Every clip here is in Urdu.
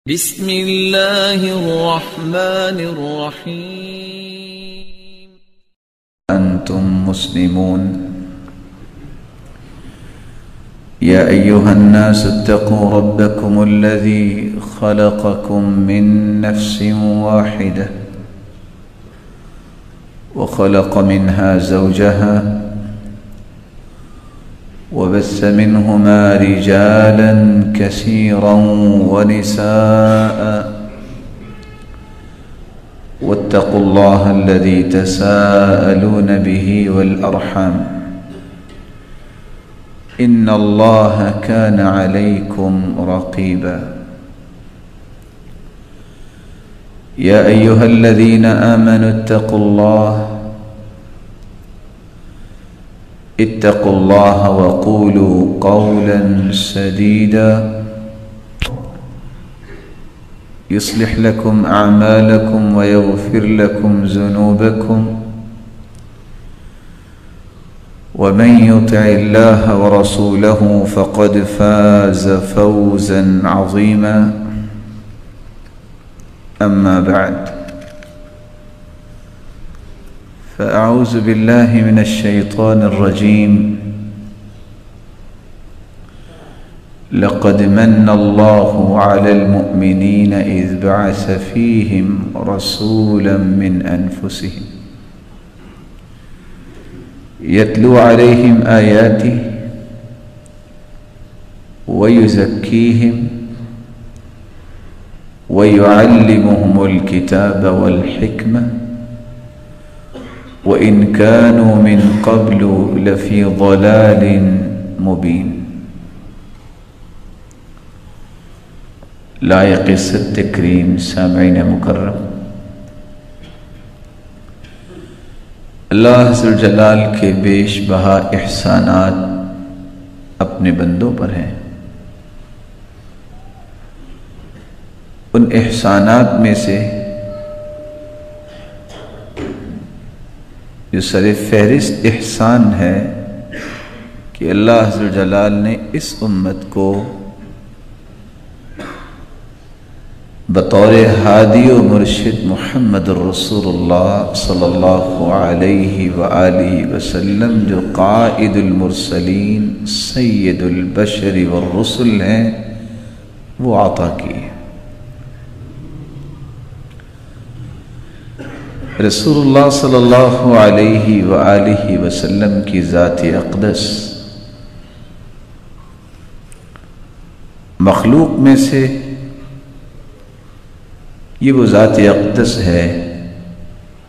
بسم الله الرحمن الرحيم. أنتم مسلمون. يا أيها الناس اتقوا ربكم الذي خلقكم من نفس واحدة وخلق منها زوجها وبث منهما رجالا كثيرا ونساء واتقوا الله الذي تساءلون به والأرحام إن الله كان عليكم رقيبا. يا أيها الذين آمنوا اتقوا الله وقولوا قولا سديدا يصلح لكم أعمالكم ويغفر لكم ذنوبكم ومن يطع الله ورسوله فقد فاز فوزا عظيما. أما بعد فأعوذ بالله من الشيطان الرجيم. لقد من الله على المؤمنين إذ بعث فيهم رسولا من أنفسهم يتلو عليهم آياته ويزكيهم ويعلمهم الكتاب والحكمة وإن كانوا من قبل لفي ضلال مبين. لائق ست کریم سامعین مکرم، اللہ عز و جلال کے بیش بہا احسانات اپنے بندوں پر ہیں. ان احسانات میں سے جو سر فہرست احسان ہے کہ اللہ عز و جلال نے اس امت کو بطور ہادی و مرشد محمد الرسول اللہ صلی اللہ علیہ وآلہ وسلم جو قائد المرسلین سید البشر والرسل ہیں وہ عطا کی. رسول اللہ صلی اللہ علیہ وآلہ وسلم کی ذات اقدس مخلوق میں سے یہ وہ ذات اقدس ہے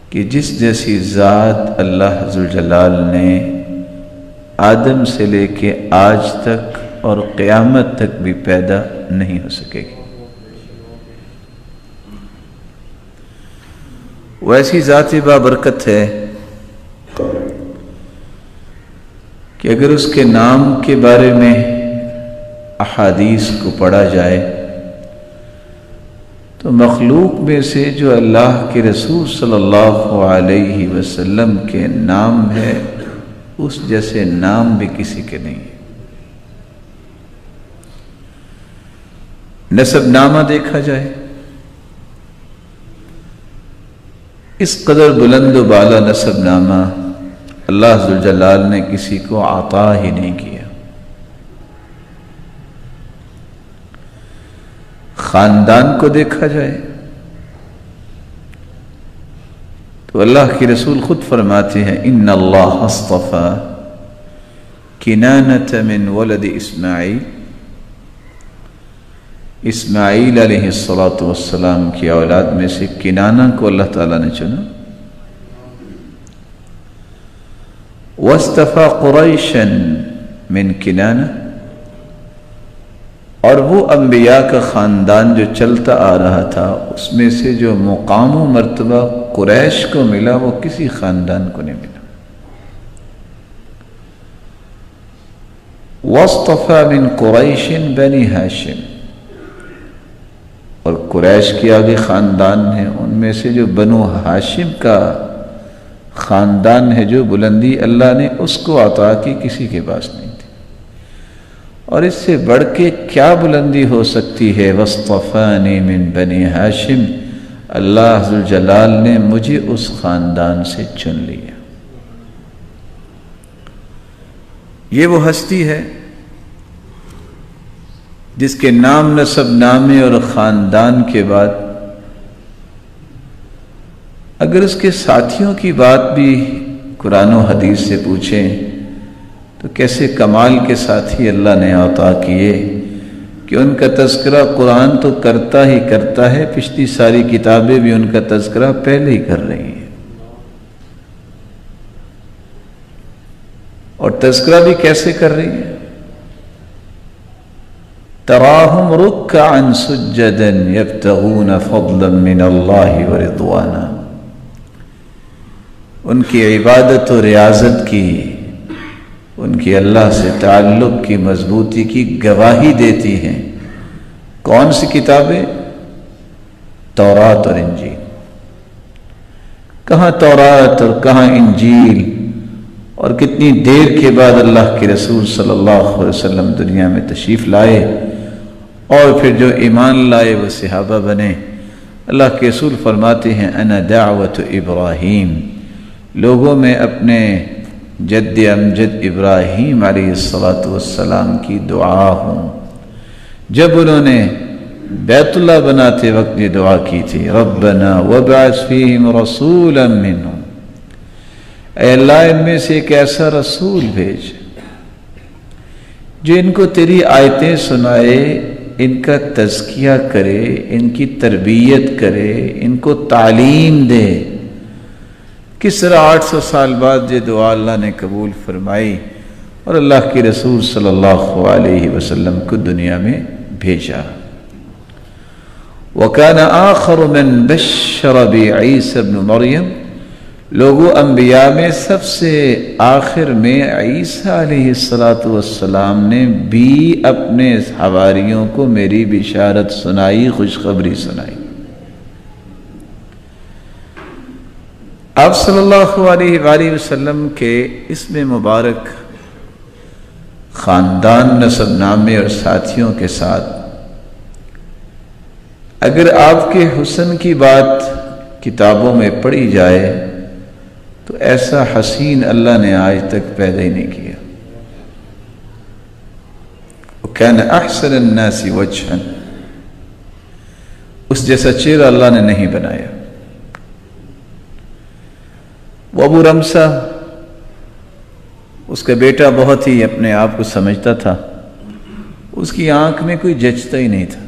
کہ جس جیسی ذات اللہ عز و جلال نے آدم سے لے کے آج تک اور قیامت تک بھی پیدا نہیں ہو سکے گی. ویسی ذات بابرکت ہے کہ اگر اس کے نام کے بارے میں احادیث کو پڑھا جائے تو مخلوق میں سے جو اللہ کے رسول صلی اللہ علیہ وسلم کے نام ہے اس جیسے نام بھی کسی کے نہیں. نسب نامہ دیکھا جائے اس قدر بلند و بالا نسب نامہ اللہ عز و جلال نے کسی کو عطا ہی نہیں کیا. خاندان کو دیکھا جائے تو اللہ کے رسول خود فرماتے ہیں ان اللہ اصطفى کنانۃ من ولد اسماعیل. اسماعیل علیہ السلام کی اولاد میں سے کنانہ کو اللہ تعالیٰ نے چنا. واصطفى قریشا من کنانہ، اور وہ انبیاء کا خاندان جو چلتا آ رہا تھا اس میں سے جو مقام و مرتبہ قریش کو ملا وہ کسی خاندان کو نہیں ملا. واصطفى من قریش بنی ہاشم، اور قریش کے آگے خاندان ہیں ان میں سے جو بنو ہاشم کا خاندان ہے جو بلندی اللہ نے اس کو عطا کی کسی کے پاس نہیں تھی. اور اس سے بڑھ کے کیا بلندی ہو سکتی ہے؟ وَاصْطَفَانِي مِن بَنِي ہاشم، اللہ ذوالجلال نے مجھے اس خاندان سے چن لیا۔ یہ وہ ہستی ہے جس کے نام، نسب، نامے اور خاندان کے بعد اگر اس کے ساتھیوں کی بات بھی قرآن و حدیث سے پوچھیں تو کیسے کمال کے ساتھی اللہ نے عطا کیے کہ ان کا تذکرہ قرآن تو کرتا ہی کرتا ہے، پچھلی ساری کتابیں بھی ان کا تذکرہ پہلے ہی کر رہی ہیں، اور تذکرہ بھی کیسے کر رہی ہیں؟ تراہم رکعا سجدا یبتغون فضلا من اللہ ورضوانا، ان کی عبادت و ریاضت کی، ان کی اللہ سے تعلق کی مضبوطی کی گواہی دیتی ہیں کون سی کتابیں؟ تورات اور انجیل۔ کہاں تورات اور کہاں انجیل، اور کتنی دیر کے بعد اللہ کے رسول صلی اللہ علیہ وسلم دنیا میں تشریف لائے، اور پھر جو ایمان لائے وہ صحابہ بنے۔ اللہ کے رسول فرماتے ہیں انا دعوت ابراہیم، لوگوں میں اپنے جد امجد ابراہیم علیہ السلام کی دعا ہوں۔ جب انہوں نے بیت اللہ بناتے وقت یہ دعا کی تھی، ربنا وابعث فیہم رسولا منہم، اے اللہ ان میں سے ایک ایسا رسول بھیج جو ان کو تیری آیتیں سنائے، ان کا تزکیہ کرے، ان کی تربیت کرے، ان کو تعلیم دے۔ کس طرح 800 سال بعد یہ دعا اللہ نے قبول فرمائی اور اللہ کے رسول صلی اللہ علیہ وسلم کو دنیا میں بھیجا۔ وَكَانَ آخَرُ مَنْ بَشَّرَ بِعِيسَى ابْنُ مریم، لوگوں انبیاء میں سب سے آخر میں عیسیٰ علیہ السلام نے بھی اپنے حواریوں کو میری بشارت سنائی، خوشخبری سنائی۔ آپ صلی اللہ علیہ وآلہ وسلم کے اسم مبارک، خاندان، نسب نامے اور ساتھیوں کے ساتھ اگر آپ کے حسن کی بات کتابوں میں پڑھی جائے تو ایسا حسین اللہ نے آج تک پیدا ہی نہیں کیا۔ وَكَانَ أَحْسَنَ النَّاسِ وَجْهًا، اس جیسا چہرہ اللہ نے نہیں بنایا۔ وہ ابو رمسا، اس کا بیٹا بہت ہی اپنے آپ کو سمجھتا تھا، اس کی آنکھ میں کوئی جچتا ہی نہیں تھا،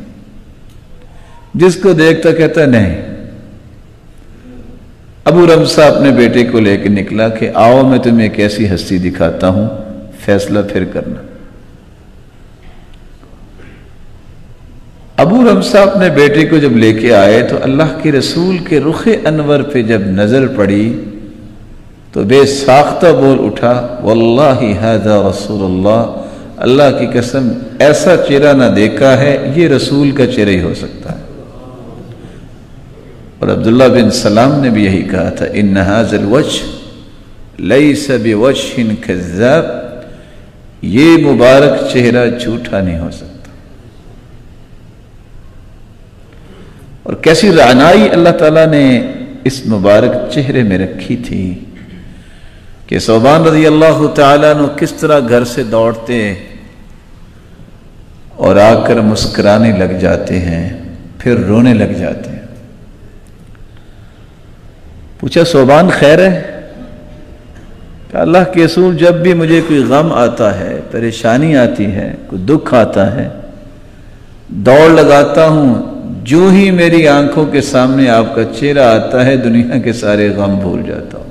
جس کو دیکھتا کہتا نہیں۔ ابو رمسا اپنے بیٹے کو لے کے نکلا کہ آؤ میں تمہیں ایک ایسی ہستی دکھاتا ہوں، فیصلہ پھر کرنا۔ ابو رمسا اپنے بیٹے کو جب لے کے آئے تو اللہ کے رسول کے رخ انور پہ جب نظر پڑی تو بے ساختہ بول اٹھا، واللہ ھذا رسول اللہ، اللہ کی قسم ایسا چہرہ نہ دیکھا ہے، یہ رسول کا چہرہ ہی ہو سکتا ہے۔ اور عبداللہ بن سلام نے بھی یہی کہا تھا، ان ھذا الوجہ لیس بوجہ کذاب، یہ مبارک چہرہ جھوٹا نہیں ہو سکتا۔ اور کیسی رعنائی اللہ تعالیٰ نے اس مبارک چہرے میں رکھی تھی کہ ثوبان رضی اللہ تعالیٰ عنہ کس طرح گھر سے دوڑتے اور آ کر مسکرانے لگ جاتے ہیں، پھر رونے لگ جاتے ہیں۔ پوچھا ثوبان خیر ہے؟ کہ اللہ کے رسول جب بھی مجھے کوئی غم آتا ہے، پریشانی آتی ہے، کوئی دکھ آتا ہے، دوڑ لگاتا ہوں، جو ہی میری آنکھوں کے سامنے آپ کا چہرہ آتا ہے دنیا کے سارے غم بھول جاتا ہوں،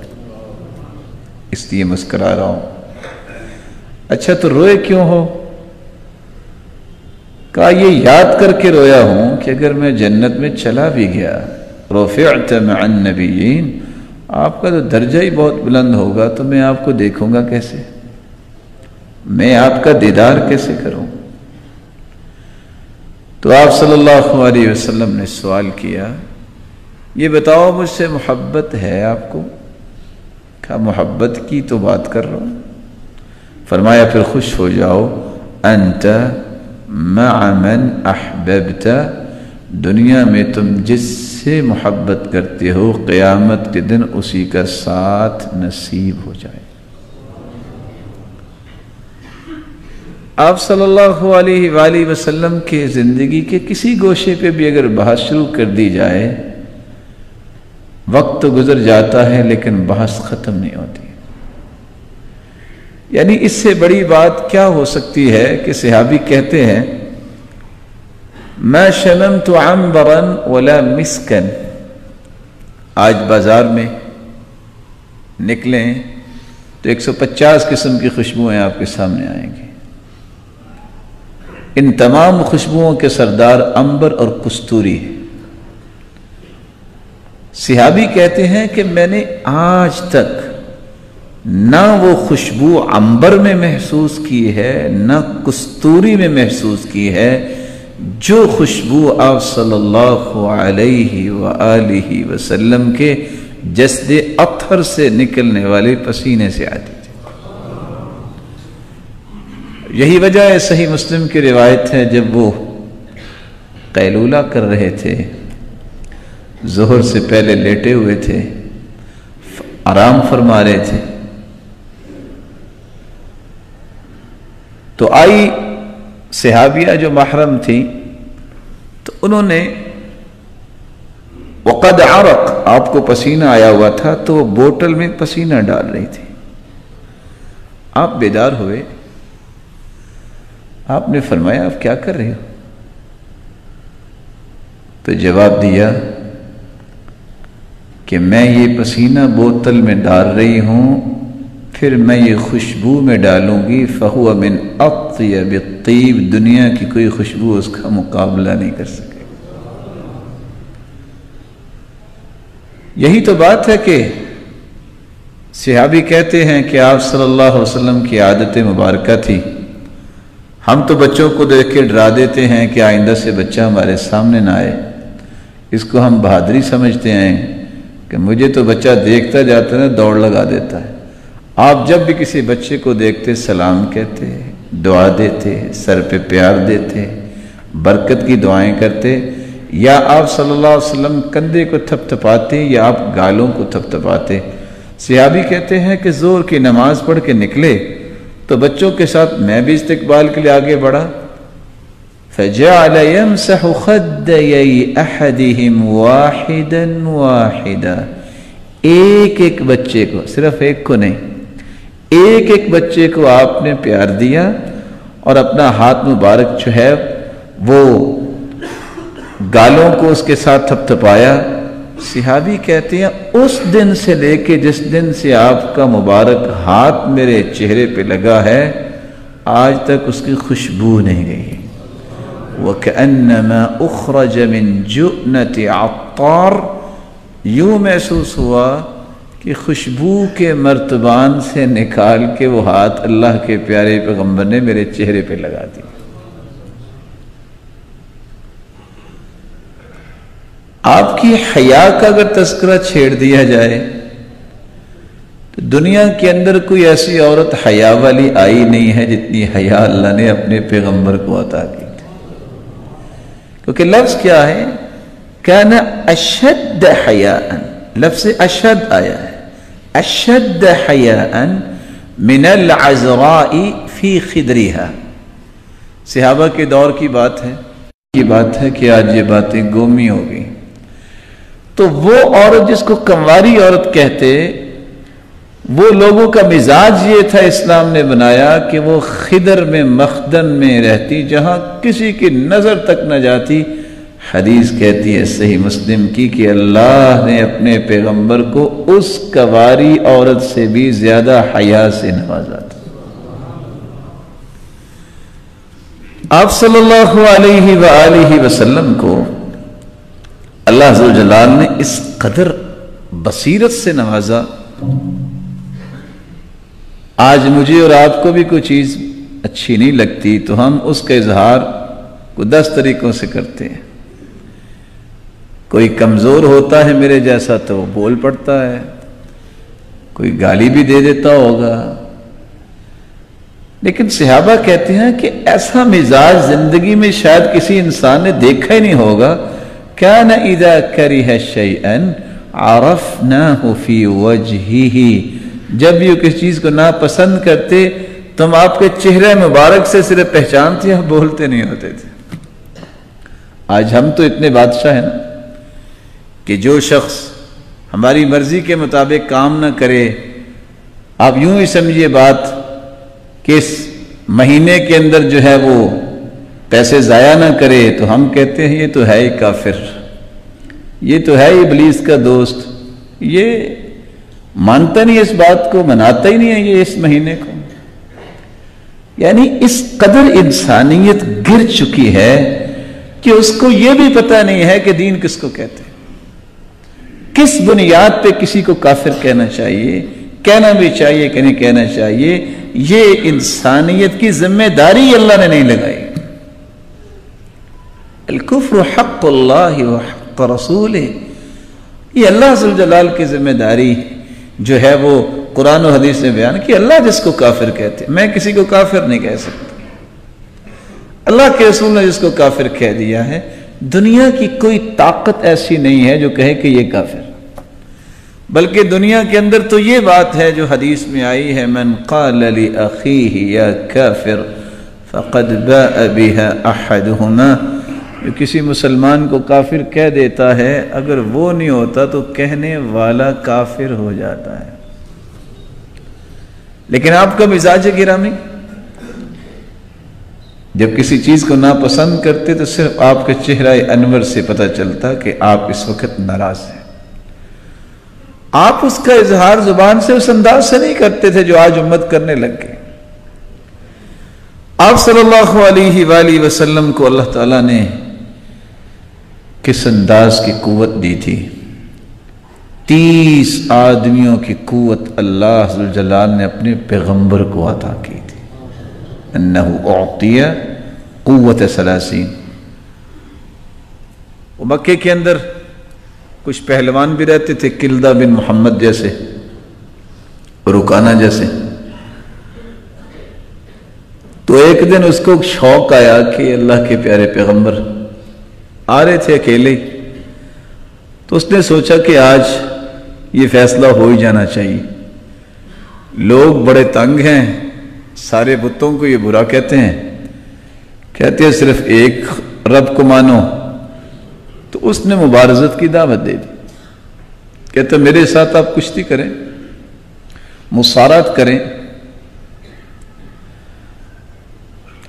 اس لیے مسکرا رہا ہوں۔ اچھا تو روئے کیوں ہو؟ کہا یہ یاد کر کے رویا ہوں کہ اگر میں جنت میں چلا بھی گیا، رفعت مع النبیین، آپ کا تو درجہ ہی بہت بلند ہوگا، تو میں آپ کو دیکھوں گا کیسے، میں آپ کا دیدار کیسے کروں؟ تو آپ صلی اللہ علیہ وسلم نے سوال کیا، یہ بتاؤ مجھ سے محبت ہے آپ کو؟ کہا محبت کی تو بات کر رہا ہوں۔ فرمایا پھر خوش ہو جاؤ، انت مع من احببت، دنیا میں تم جس سے محبت کرتے ہو قیامت کے دن اسی کا ساتھ نصیب ہو جائے۔ آپ صلی اللہ علیہ وآلہ وسلم کے زندگی کے کسی گوشے پہ بھی اگر بحث شروع کر دی جائے، وقت تو گزر جاتا ہے لیکن بحث ختم نہیں ہوتی۔ یعنی اس سے بڑی بات کیا ہو سکتی ہے کہ صحابی کہتے ہیں ما شممت عنبرا ولا مسکا، آج بازار میں نکلیں تو 150 قسم کی خوشبوئیں آپ کے سامنے آئیں گی، ان تمام خوشبوؤں کے سردار عنبر اور کستوری ہے۔ صحابی کہتے ہیں کہ میں نے آج تک نہ وہ خوشبو عنبر میں محسوس کی ہے نہ کستوری میں محسوس کی ہے جو خوشبو آپ صلی اللہ علیہ وآلہ وسلم کے جسد اطہر سے نکلنے والے پسینے سے آتی تھی۔ یہی وجہ ہے صحیح مسلم کی روایت ہے، جب وہ قیلولہ کر رہے تھے، ظہر سے پہلے لیٹے ہوئے تھے، آرام فرما رہے تھے، تو آئی صحابیہ جو محرم تھی تو انہوں نے وقد عرق، آپ کو پسینہ آیا ہوا تھا تو وہ بوتل میں پسینہ ڈال رہی تھی۔ آپ بیدار ہوئے، آپ نے فرمایا آپ کیا کر رہے ہو؟ تو جواب دیا کہ میں یہ پسینہ بوتل میں ڈال رہی ہوں، پھر میں یہ خوشبو میں ڈالوں گی، فَهُوَ مِنْ أَطْيَبِ الطِّيبِ، دنیا کی کوئی خوشبو اس کا مقابلہ نہیں کر سکے۔ یہی تو بات ہے کہ صحابی کہتے ہیں کہ آپ صلی اللہ علیہ وسلم کی عادت مبارکہ تھی، ہم تو بچوں کو دیکھ کے ڈرا دیتے ہیں کہ آئندہ سے بچہ ہمارے سامنے نہ آئے، اس کو ہم بہادری سمجھتے ہیں کہ مجھے تو بچہ دیکھتا جاتا ہے دوڑ لگا دیتا ہے۔ آپ جب بھی کسی بچے کو دیکھتے سلام کہتے، دعا دیتے، سر پہ پیار دیتے، برکت کی دعائیں کرتے، یا آپ صلی اللہ علیہ وسلم کندھے کو تھپ تھپاتے یا آپ گالوں کو تھپ تھپاتے۔ صحابی کہتے ہیں کہ ظہر کی نماز پڑھ کے نکلے تو بچوں کے ساتھ میں بھی استقبال کے لیے آگے بڑھا، فَجَعَلَ يَمْسَحُ خَدَّيَيْ أَحَدِهِمْ وَاحِدًا وَاحِدًا، ایک ایک بچے کو، صرف ایک کو نہیں، ایک ایک بچے کو آپ نے پیار دیا اور اپنا ہاتھ مبارک جو ہے وہ گالوں کو اس کے ساتھ تھپ تھپایا۔ صحابی کہتے ہیں اس دن سے لے کے جس دن سے آپ کا مبارک ہاتھ میرے چہرے پہ لگا ہے آج تک اس کی خوشبو نہیں گئی۔ وَكَأَنَّمَا أُخْرَجَ مِن جُؤْنَةِ عَطَّارٍ، یوں محسوس ہوا کہ خوشبو کے مرتبان سے نکال کے وہ ہاتھ اللہ کے پیارے پیغمبر نے میرے چہرے پہ لگا دی۔ آپ کی حیا کا اگر تذکرہ چھیڑ دیا جائے تو دنیا کے اندر کوئی ایسی عورت حیا والی آئی نہیں ہے جتنی حیا اللہ نے اپنے پیغمبر کو عطا کی تھی، کیونکہ لفظ کیا ہے؟ کان اشد حیاء، لفظ اشد آیا ہے، اشد حیاء من العذراء فی خدرها، صحابہ کے دور کی بات ہے، یہ بات ہے کہ آج یہ باتیں گومی ہو گئی۔ تو وہ عورت جس کو کنواری عورت کہتے، وہ لوگوں کا مزاج یہ تھا اسلام نے بنایا کہ وہ خدر میں مخدن میں رہتی جہاں کسی کی نظر تک نہ جاتی۔ حدیث کہتی ہے صحیح مسلم کی کہ اللہ نے اپنے پیغمبر کو اس کنواری عورت سے بھی زیادہ حیا سے نوازا تھا۔ آپ صلی اللہ علیہ وآلہ وسلم کو اللہ عز و جلال نے اس قدر بصیرت سے نوازا۔ آج مجھے اور آپ کو بھی کوئی چیز اچھی نہیں لگتی تو ہم اس کا اظہار کو 10 طریقوں سے کرتے ہیں۔ کوئی کمزور ہوتا ہے میرے جیسا تو وہ بول پڑتا ہے، کوئی گالی بھی دے دیتا ہوگا، لیکن صحابہ کہتے ہیں کہ ایسا مزاج زندگی میں شاید کسی انسان نے دیکھا ہی نہیں ہوگا. كان اذا كره شيئا عرفناه في وجهه، جب یہ کسی چیز کو ناپسند کرتے تو ہم آپ کے چہرے مبارک سے صرف پہچانتے ہیں، بولتے نہیں ہوتے تھے. آج ہم تو اتنے بادشاہ ہیں نا کہ جو شخص ہماری مرضی کے مطابق کام نہ کرے، آپ یوں ہی سمجھیے بات کہ اس مہینے کے اندر جو ہے وہ پیسے ضائع نہ کرے تو ہم کہتے ہیں یہ تو ہے ہی کافر، یہ تو ہے ہی ابلیس کا دوست، یہ مانتا نہیں اس بات کو، مناتا ہی نہیں ہے یہ اس مہینے کو. یعنی اس قدر انسانیت گر چکی ہے کہ اس کو یہ بھی پتہ نہیں ہے کہ دین کس کو کہتے ہیں، کس بنیاد پہ کسی کو کافر کہنا چاہیے، کہنا بھی چاہیے کہ نہیں کہنا چاہیے. یہ انسانیت کی ذمہ داری اللہ نے نہیں لگائی. الکفر حق اللہ و حق رسولہ، یہ اللہ ذو الجلال کی ذمہ داری جو ہے وہ قرآن و حدیث نے بیان کی. اللہ جس کو کافر کہتے، میں کسی کو کافر نہیں کہہ سکتا. اللہ کے رسول نے جس کو کافر کہہ دیا ہے، دنیا کی کوئی طاقت ایسی نہیں ہے جو کہے کہ یہ کافر. بلکہ دنیا کے اندر تو یہ بات ہے جو حدیث میں آئی ہے، من قال لأخیہ یا کافر فقد باء بها احدہما، جو کسی مسلمان کو کافر کہہ دیتا ہے اگر وہ نہیں ہوتا تو کہنے والا کافر ہو جاتا ہے. لیکن آپ کا مزاج گرامی، جب کسی چیز کو ناپسند کرتے تو صرف آپ کے چہرہ انور سے پتہ چلتا کہ آپ اس وقت ناراض ہیں. آپ اس کا اظہار زبان سے اس انداز سے نہیں کرتے تھے جو آج امت کرنے لگ گئے. آپ صلی اللہ علیہ وآلہ وسلم کو اللہ تعالیٰ نے کس انداز کی قوت دی تھی. 30 آدمیوں کی قوت اللہ ذوالجلال نے اپنے پیغمبر کو عطا کی تھی. انہو اعطی قوت 30. وہ مکے کے اندر کچھ پہلوان بھی رہتے تھے، کلدہ بن محمد جیسے، رکانہ جیسے. تو ایک دن اس کو شوق آیا کہ اللہ کے پیارے پیغمبر آ رہے تھے اکیلے، تو اس نے سوچا کہ آج یہ فیصلہ ہو ہی جانا چاہیے. لوگ بڑے تنگ ہیں، سارے بتوں کو یہ برا کہتے ہیں، کہتے ہیں صرف ایک رب کو مانو. تو اس نے مبارزت کی دعوت دے دی، کہتے میرے ساتھ آپ کشتی کریں، مصارعت کریں.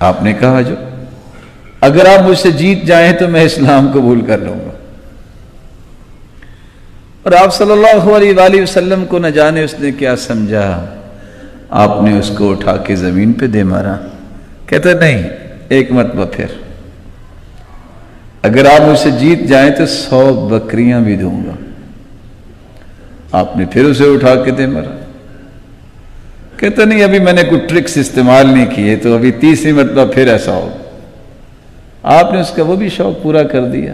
آپ نے کہا جو اگر آپ مجھ سے جیت جائیں تو میں اسلام قبول کر لوں گا. اور آپ صلی اللہ علیہ وآلہ وسلم کو نہ جانے اس نے کیا سمجھا، آپ نے اس کو اٹھا کے زمین پہ دے مارا. کہتے نہیں، ایک مرتبہ پھر اگر آپ مجھ سے جیت جائیں تو 100 بکریاں بھی دوں گا. آپ نے پھر اسے اٹھا کے دے مارا. کہتا نہیں ابھی میں نے کوئی ٹرکس استعمال نہیں کیے، تو ابھی 30ویں مرتبہ پھر ایسا ہو. آپ نے اس کا وہ بھی شوق پورا کر دیا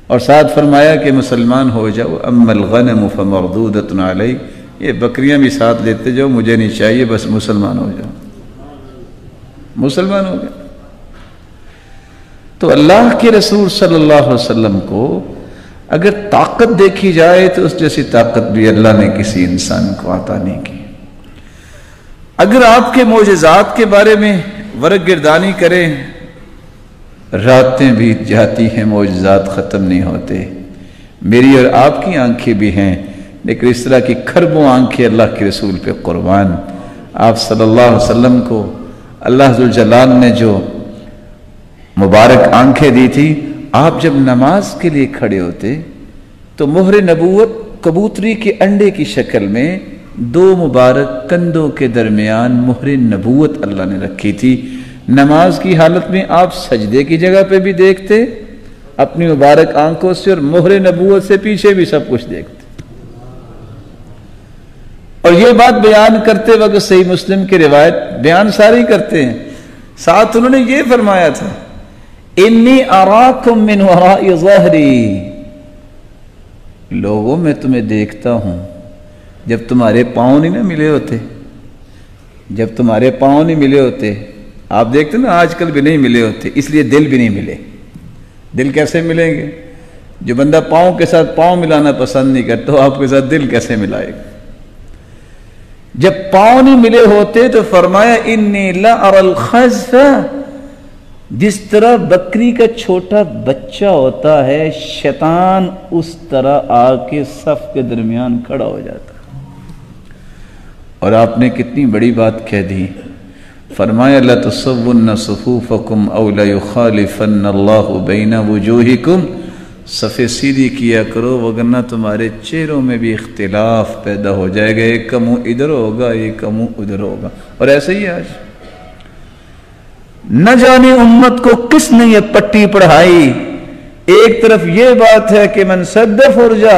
اور ساتھ فرمایا کہ مسلمان ہو جاؤ. اما الغنم فمردودۃ علی، یہ بکریاں بھی ساتھ لیتے جاؤ، مجھے نہیں چاہیے، بس مسلمان ہو جاؤ. مسلمان ہو گئے. تو اللہ کے رسول صلی اللہ علیہ وسلم کو اگر طاقت دیکھی جائے تو اس جیسی طاقت بھی اللہ نے کسی انسان کو عطا نہیں کی. اگر آپ کے معجزات کے بارے میں ورق گردانی کریں، راتیں بیت جاتی ہیں، معجزات ختم نہیں ہوتے. میری اور آپ کی آنکھیں بھی ہیں، لیکن اس طرح کی کھربوں آنکھیں اللہ کے رسول پہ قربان. آپ صلی اللہ علیہ وسلم کو اللہ ذوالجلال نے جو مبارک آنکھیں دی تھی، آپ جب نماز کے لیے کھڑے ہوتے تو مہر نبوت کبوتری کے انڈے کی شکل میں 2 مبارک کندھوں کے درمیان مہر نبوت اللہ نے رکھی تھی. نماز کی حالت میں آپ سجدے کی جگہ پہ بھی دیکھتے اپنی مبارک آنکھوں سے، اور مہر نبوت سے پیچھے بھی سب کچھ دیکھتے. اور یہ بات بیان کرتے وقت صحیح مسلم کی روایت بیان ساری کرتے ہیں، ساتھ انہوں نے یہ فرمایا تھا، انی اراکم من وراء ظہری، لوگوں میں تمہیں دیکھتا ہوں جب تمہارے پاؤں نہیں نہ ملے ہوتے، جب تمہارے پاؤں نہیں ملے ہوتے، آپ دیکھتے نا آج کل بھی نہیں ملے ہوتے، اس لیے دل بھی نہیں ملے۔ دل کیسے ملیں گے؟ جو بندہ پاؤں کے ساتھ پاؤں ملانا پسند نہیں کرتا، تو آپ کے ساتھ دل کیسے ملائے گا؟ جب پاؤں نہیں ملے ہوتے تو فرمایا انی لأری الخزف، جس طرح بکری کا چھوٹا بچہ ہوتا ہے، شیطان اس طرح آ کے صف کے درمیان کھڑا ہو جاتا۔ اور آپ نے کتنی بڑی بات کہہ دی، فرمایا لَتُصَوُّنَّ صُفُوفَكُمْ أَوْ لَيُخَالِفَنَّ اللَّهُ بَيْنَ وُجُوهِكُمْ، صفے سیدھی کیا کرو ورنہ تمہارے چہروں میں بھی اختلاف پیدا ہو جائے گا، ایک کا منہ ادھر ہوگا ایک کا منہ ادھر ہوگا۔ اور ایسے ہی آج نہ جانے امت کو کس نے یہ پٹی پڑھائی۔ ایک طرف یہ بات ہے کہ من صد فرجہ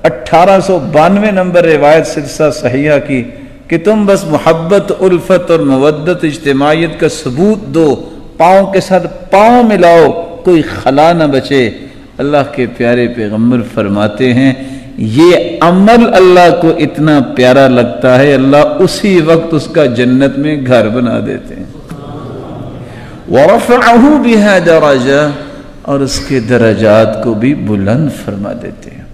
1892 نمبر روایت سلسلہ صحیحہ کی کہ تم بس محبت، الفت اور مودت، اجتماعیت کا ثبوت دو، پاؤں کے ساتھ پاؤں ملاؤ، کوئی خلا نہ بچے۔ اللہ کے پیارے پیغمبر فرماتے ہیں یہ عمل اللہ کو اتنا پیارا لگتا ہے، اللہ اسی وقت اس کا جنت میں گھر بنا دیتے ہیں۔ وَرَفَعَهُ بِهَا دَرَجَةً، اور اس کے درجات کو بھی بلند فرما دیتے ہیں۔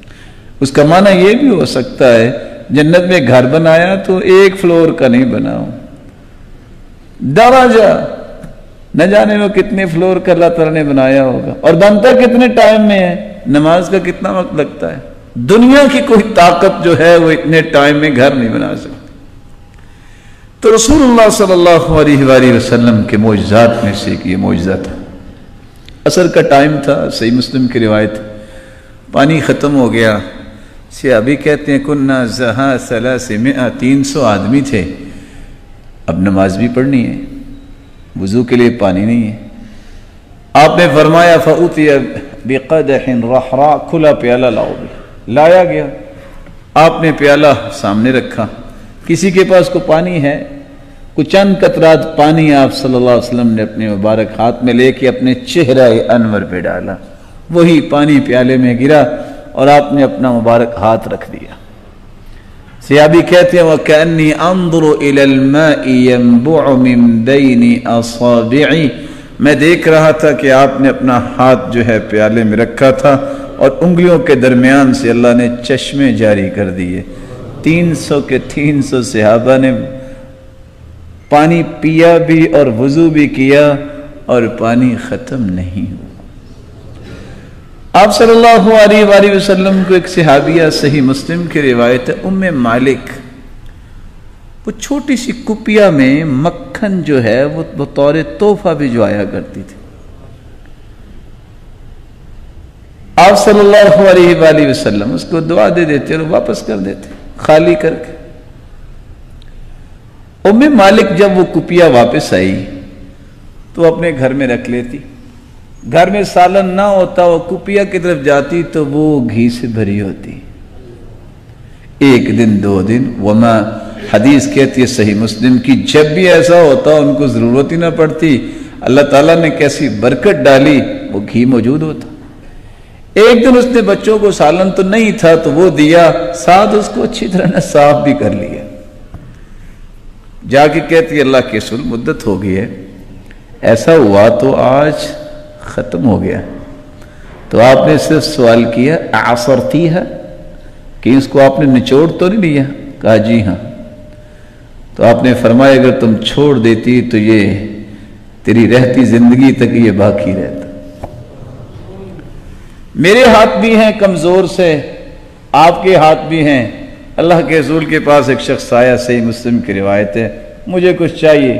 اس کا معنی یہ بھی ہو سکتا ہے جنت میں گھر بنایا تو ایک فلور کا نہیں بناؤ، درجہ نہ جانے وہ کتنے فلور کا اللہ تعالیٰ نے بنایا ہوگا، اور بنتا کتنے ٹائم میں ہے، نماز کا کتنا وقت لگتا ہے۔ دنیا کی کوئی طاقت جو ہے وہ اتنے ٹائم میں گھر نہیں بنا سکتی۔ تو رسول اللہ صلی اللہ علیہ وآلہ وسلم کے معجزات میں سے یہ معجزہ تھا۔ عصر کا ٹائم تھا، صحیح مسلم کی روایت، پانی ختم ہو گیا۔ صحابی کہتے ہیں کننا زہا 300، 300 آدمی تھے، اب نماز بھی پڑھنی ہے، وضو کے لیے پانی نہیں ہے۔ آپ نے فرمایا فَأُتِيَ بِقَدَحٍ رَحْرَا، کھلا پیالہ لاؤ، لایا گیا۔ آپ نے پیالہ سامنے رکھا، کسی کے پاس کو پانی ہے، کچھ چند قطرات پانی آپ صلی اللہ علیہ وسلم نے اپنے مبارک ہاتھ میں لے کے اپنے چہرہ انور پہ ڈالا، وہی پانی پیالے میں گرا اور آپ نے اپنا مبارک ہاتھ رکھ دیا۔ صحابی کہتے ہیں وَكَأَنِّي أَنظُرُ إِلَى الْمَاءِ يَنْبُعُ مِنْ بَيْنِ أَصَابِعِ، میں دیکھ رہا تھا کہ آپ نے اپنا ہاتھ جو ہے پیالے میں رکھا تھا اور انگلیوں کے درمیان سے اللہ نے چشمے جاری کر دیے۔ 300 کے 300 صحابہ نے پانی پیا بھی اور وضو بھی کیا اور پانی ختم نہیں ہوا۔ آپ صلی اللہ علیہ وآلہ وسلم کو ایک صحابیہ، صحیح مسلم کی روایت ہے، ام مالک، وہ چھوٹی سی کپیا میں مکھن جو ہے وہ بطور تحفہ بھی جو آیا کرتی تھی۔ آپ صلی اللہ علیہ وآلہ وسلم اس کو دعا دے دیتے اور واپس کر دیتے خالی کر کے۔ ام مالک جب وہ کپیا واپس آئی تو اپنے گھر میں رکھ لیتی، گھر میں سالن نہ ہوتا، وہ کپیا کی طرف جاتی تو وہ گھی سے بھری ہوتی۔ ایک دن، 2 دن، وما، حدیث کہتی ہے صحیح مسلم کی، جب بھی ایسا ہوتا ان کو ضرورت ہی نہ پڑتی، اللہ تعالیٰ نے کیسی برکت ڈالی، وہ گھی موجود ہوتا۔ ایک دن اس نے بچوں کو سالن تو نہیں تھا تو وہ دیا، ساتھ اس کو اچھی طرح نے صاف بھی کر لیا۔ جا کے کہتی ہے اللہ کے رسول مدت ہو گئی ہے، ایسا ہوا تو آج ختم ہو گیا۔ تو آپ نے صرف سوال کیا اعصرتی ہے، کہ اس کو آپ نے نچوڑ تو نہیں لیا؟ کہا جی ہاں۔ تو آپ نے فرمایا اگر تم چھوڑ دیتی تو یہ تیری رہتی زندگی تک یہ باقی رہتا۔ میرے ہاتھ بھی ہیں کمزور سے، آپ کے ہاتھ بھی ہیں۔ اللہ کے رسول کے پاس ایک شخص آیا، صحیح مسلم کی روایت ہے، مجھے کچھ چاہیے۔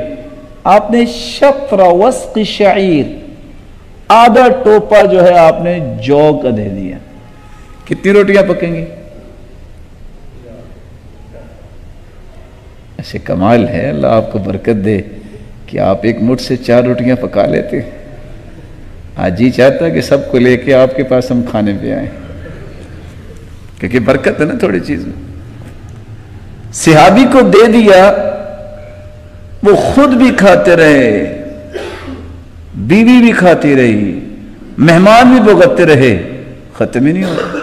آپ نے شطر وسق شعیر، آدھا ٹوپا جو ہے آپ نے جو کا دے دیا۔ کتنی روٹیاں پکیں گی؟ ایسے کمال ہے، اللہ آپ کو برکت دے کہ آپ ایک مٹھ سے 4 روٹیاں پکا لیتے۔ آج جی چاہتا ہے کہ سب کو لے کے آپ کے پاس ہم کھانے پہ آئیں، کیونکہ برکت ہے نا تھوڑی چیز میں۔ صحابی کو دے دیا، وہ خود بھی کھاتے رہے، بیوی بھی کھاتی رہی، مہمان بھی بھگتتے رہے، ختم ہی نہیں ہوتا۔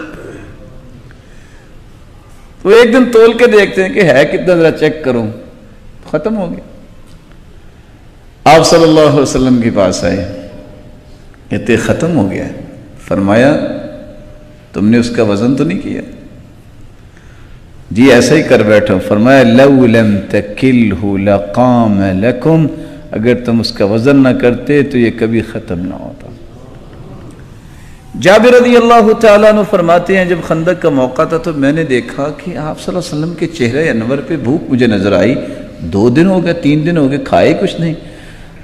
تو ایک دن تول کے دیکھتے ہیں کہ ہے کتنا، ذرا چیک کروں، ختم ہو گیا۔ آپ صلی اللہ علیہ وسلم کے پاس آئے، کہتے ختم ہو گیا ہے۔ فرمایا تم نے اس کا وزن تو نہیں کیا؟ جی ایسا ہی کر بیٹھو۔ فرمایا لو لم تکلہ لقام لکم، اگر تم اس کا وزن نہ کرتے تو یہ کبھی ختم نہ ہوتا۔ جابر رضی اللہ تعالیٰ عنہ فرماتے ہیں جب خندق کا موقع تھا تو میں نے دیکھا کہ آپ صلی اللہ علیہ وسلم کے چہرے انور پہ بھوک مجھے نظر آئی، 2 دن ہو گئے 3 دن ہو گئے کھائے کچھ نہیں،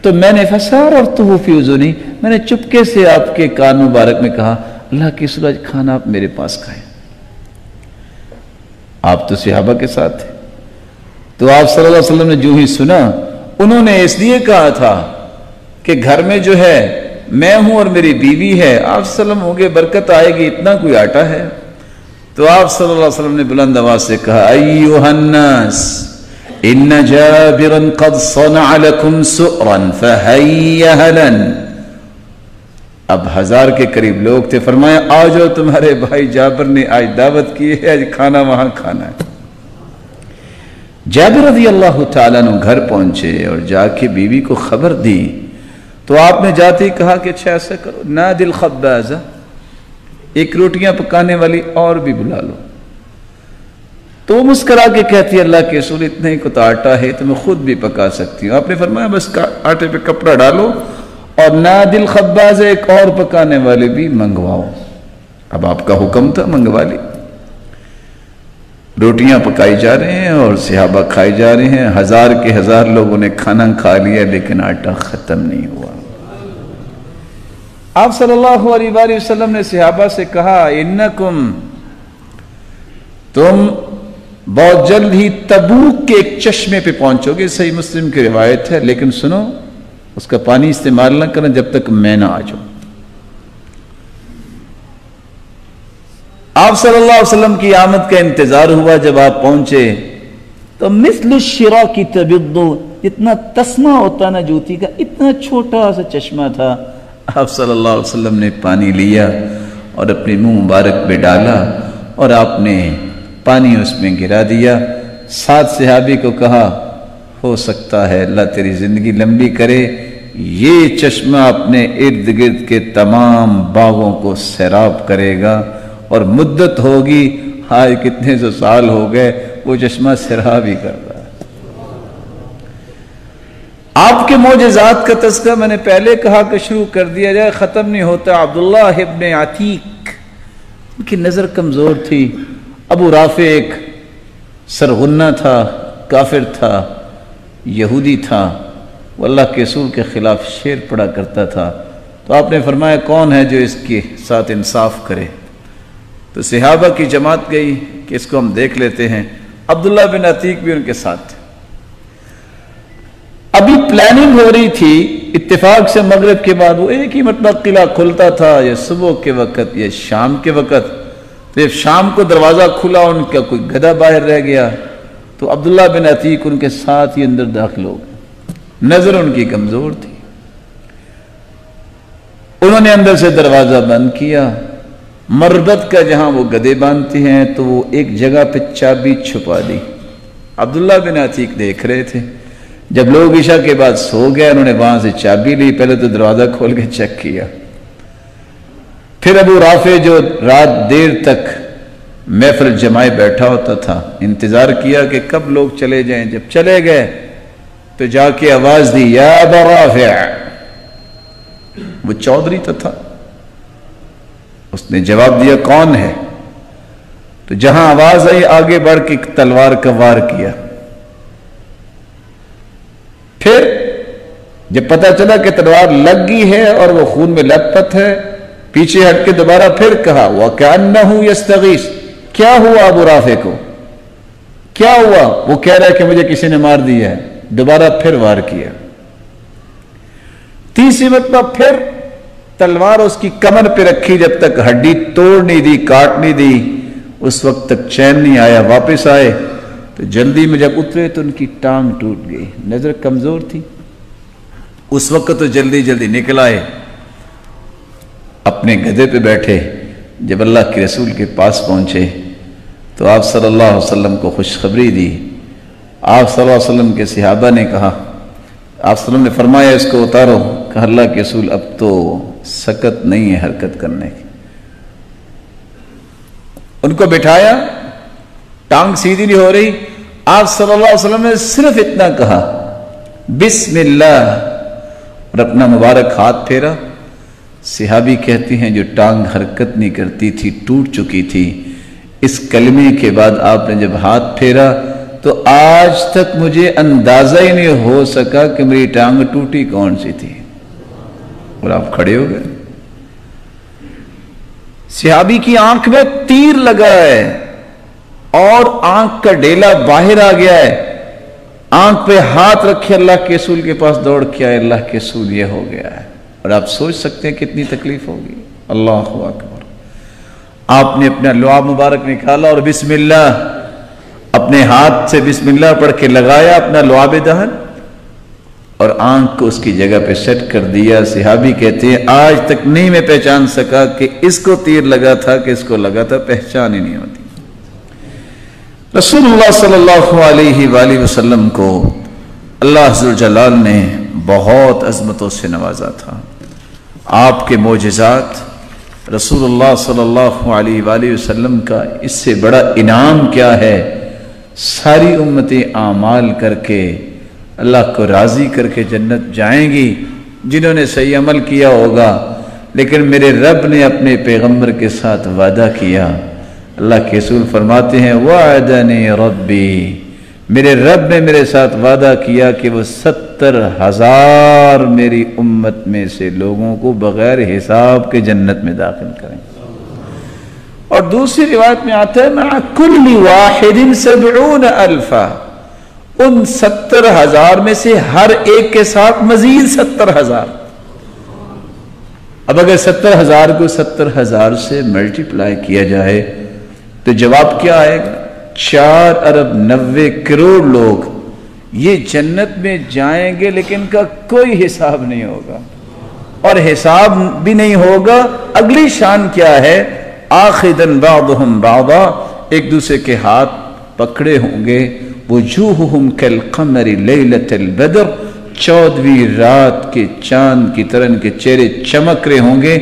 تو میں نے فساررتہ فی اذنی، میں نے چپکے سے آپ کے کان مبارک میں کہا اللہ کی سورج کھانا آپ میرے پاس کھائیں۔ آپ تو صحابہ کے ساتھ تھے، تو آپ صلی اللہ علیہ وسلم نے جو ہی سنا، انہوں نے اس لیے کہا تھا کہ گھر میں جو ہے میں ہوں اور میری بیوی ہے، آپ صلی اللہ علیہ وسلم ہوں گے برکت آئے گی، اتنا کوئی آٹا ہے؟ تو آپ صلی اللہ علیہ وسلم نے بلند آواز سے کہا ایھا الناس ان جابرا قد صنع لكم سؤرا فهيا لن۔ اب 1000 کے قریب لوگ تھے، فرمایا آ جاؤ تمہارے بھائی جابر نے آج دعوت کی ہے، آج کھانا وہاں کھانا ہے۔ جابر رضی اللہ تعالیٰ عنہ گھر پہنچے اور جا کے بیوی کو خبر دی، تو آپ نے جاتے ہی کہا کہ اچھا ایسا کرو نادی الخبازہ، ایک روٹیاں پکانے والی اور بھی بلا لو۔ تو مسکرا کے کہتی ہے اللہ کے رسول اتنے کو تو آٹا ہے تو میں خود بھی پکا سکتی ہوں۔ آپ نے فرمایا بس آٹے پہ کپڑا ڈالو اور نادی الخبازہ ایک اور پکانے والے بھی منگواؤ۔ اب آپ کا حکم تھا، منگوا لی۔ روٹیاں پکائی جا رہے ہیں اور صحابہ کھائی جا رہے ہیں، 1000 کے 1000 لوگوں نے کھانا کھا لیا لیکن آٹا ختم نہیں ہوا۔ آپ صلی اللہ علیہ وآلہ وسلم نے صحابہ سے کہا انکم، تم بہت جلد ہی تبوک کے ایک چشمے پہ پہنچو گے، صحیح مسلم کی روایت ہے، لیکن سنو اس کا پانی استعمال نہ کرنا جب تک میں نہ آ جاؤں۔ آپ صلی اللہ علیہ وسلم کی آمد کا انتظار ہوا، جب آپ پہنچے تو مثل الشراک تبض، اتنا تسمہ ہوتا نا جوتی کا، اتنا چھوٹا سا چشمہ تھا۔ آپ صلی اللہ علیہ وسلم نے پانی لیا اور اپنے منہ مبارک پہ ڈالا اور آپ نے پانی اس میں گرا دیا۔ 7 صحابی کو کہا ہو سکتا ہے اللہ تیری زندگی لمبی کرے، یہ چشمہ اپنے ارد گرد کے تمام باغوں کو سیراب کرے گا، اور مدت ہوگی ہائے کتنے سو سال ہو گئے وہ چشمہ سیراب ہی کر رہا ہے۔ آپ کے معجزات کا تذکرہ میں نے پہلے کہا کہ شروع کر دیا جائے، ختم نہیں ہوتا۔ عبداللہ ابن عتیق، ان کی نظر کمزور تھی۔ ابو رافع ایک سرغنہ تھا، کافر تھا، یہودی تھا، وہ اللہ کے رسول کے خلاف شعر پڑھا کرتا تھا۔ تو آپ نے فرمایا کون ہے جو اس کے ساتھ انصاف کرے؟ تو صحابہ کی جماعت گئی کہ اس کو ہم دیکھ لیتے ہیں۔ عبداللہ بن عتیق بھی ان کے ساتھ تھے۔ ابھی پلاننگ ہو رہی تھی، اتفاق سے مغرب کے بعد وہ ایک ہی مرتبہ قلعہ کھلتا تھا، یا صبح کے وقت یا شام کے وقت۔ تو جب شام کو دروازہ کھلا، ان کا کوئی گدھا باہر رہ گیا، تو عبداللہ بن عتیق ان کے ساتھ ہی اندر داخل ہو گئے۔ نظر ان کی کمزور تھی، انہوں نے اندر سے دروازہ بند کیا۔ مربت کا جہاں وہ گدے باندھتے ہیں تو وہ ایک جگہ پہ چابی چھپا دی۔ عبداللہ بن عتیق دیکھ رہے تھے، جب لوگ عشاء کے بعد سو گئے انہوں نے وہاں سے چابی لی، پہلے تو دروازہ کھول کے چیک کیا۔ پھر ابو رافع جو رات دیر تک محفل جمائے بیٹھا ہوتا تھا، انتظار کیا کہ کب لوگ چلے جائیں۔ جب چلے گئے تو جا کے آواز دی یا ابا رافع، وہ چودھری تھا، اس نے جواب دیا کون ہے؟ تو جہاں آواز آئی آگے بڑھ کے تلوار کا وار کیا۔ پھر جب پتا چلا کہ تلوار لگ گئی ہے اور وہ خون میں لت پت ہے، پیچھے ہٹ کے دوبارہ پھر کہا وَكَأَنَّهُ يَسْتَغِيثُ، کیا ہوا ابو رافع کو؟ کیا ہوا؟ وہ کہہ رہا ہے کہ مجھے کسی نے مار دیا ہے۔ دوبارہ پھر وار کیا۔ تیسری مرتبہ پھر تلوار اس کی کمر پہ رکھی، جب تک ہڈی توڑ نہیں دی، کاٹ نہیں دی، اس وقت تک چین نہیں آیا۔ واپس آئے تو جلدی میں جب اترے تو ان کی ٹانگ ٹوٹ گئی، نظر کمزور تھی۔ اس وقت تو جلدی جلدی نکل آئے، اپنے گدھے پہ بیٹھے۔ جب اللہ کے رسول کے پاس پہنچے تو آپ صلی اللہ علیہ وسلم کو خوشخبری دی۔ آپ صلی اللہ علیہ وسلم کے صحابہ نے کہا آپ صلی اللہ علیہ وسلم نے فرمایا اس کو اتارو. کہا اللہ کے رسول اب تو سکت نہیں ہے حرکت کرنے کی. ان کو بٹھایا, ٹانگ سیدھی نہیں ہو رہی. آپ صلی اللہ علیہ وسلم نے صرف اتنا کہا بسم اللہ اور اپنا مبارک ہاتھ پھیرا. صحابی کہتی ہیں جو ٹانگ حرکت نہیں کرتی تھی, ٹوٹ چکی تھی, اس کلمے کے بعد آپ نے جب ہاتھ پھیرا تو آج تک مجھے اندازہ ہی نہیں ہو سکا کہ میری ٹانگ ٹوٹی کون سی تھی. اور آپ کھڑے ہو گئے. صحابی کی آنکھ میں تیر لگا ہے اور آنکھ کا ڈیلا باہر آ گیا ہے. آنکھ پہ ہاتھ رکھے اللہ کے رسول کے پاس دوڑ کے آئے, اللہ کے رسول یہ ہو گیا ہے. اور آپ سوچ سکتے ہیں کتنی تکلیف ہوگی. اللہ اکبر. آپ نے اپنا لعاب مبارک نکالا اور بسم اللہ, اپنے ہاتھ سے بسم اللہ پڑھ کے لگایا اپنا لعاب دہن اور آنکھ کو اس کی جگہ پہ سیٹ کر دیا. صحابی کہتے ہیں آج تک نہیں میں پہچان سکا کہ اس کو تیر لگا تھا کہ اس کو لگا تھا, پہچان ہی نہیں ہوتی. رسول اللہ صلی اللہ علیہ وآلہ وسلم کو اللہ عز و جلال نے بہت عظمتوں سے نوازا تھا. آپ کے معجزات رسول اللہ صلی اللہ علیہ وآلہ وسلم کا اس سے بڑا انعام کیا ہے. ساری امتیں اعمال کر کے اللہ کو راضی کر کے جنت جائیں گی جنہوں نے صحیح عمل کیا ہوگا. لیکن میرے رب نے اپنے پیغمبر کے ساتھ وعدہ کیا. اللہ کے رسول فرماتے ہیں وعدنی ربی, میرے رب نے میرے ساتھ وعدہ کیا کہ وہ 70,000 میری امت میں سے لوگوں کو بغیر حساب کے جنت میں داخل کریں. اور دوسری روایت میں آتا ہے مع کل واحد 70,000, ان 70,000 میں سے ہر ایک کے ساتھ مزید 70,000. اب اگر 70,000 کو 70,000 سے ملٹیپلائی کیا جائے تو جواب کیا آئے گا؟ 4,90,00,000,000 لوگ یہ جنت میں جائیں گے لیکن ان کا کوئی حساب نہیں ہوگا. اور حساب بھی نہیں ہوگا. اگلی شان کیا ہے؟ آخذن بعضهم بعضا, ایک دوسرے کے ہاتھ پکڑے ہوں گے. وجوہہم کالقمر لیلۃ البدر, 14ویں رات کے چاند کی طرح ان کے چہرے چمک رہے ہوں گے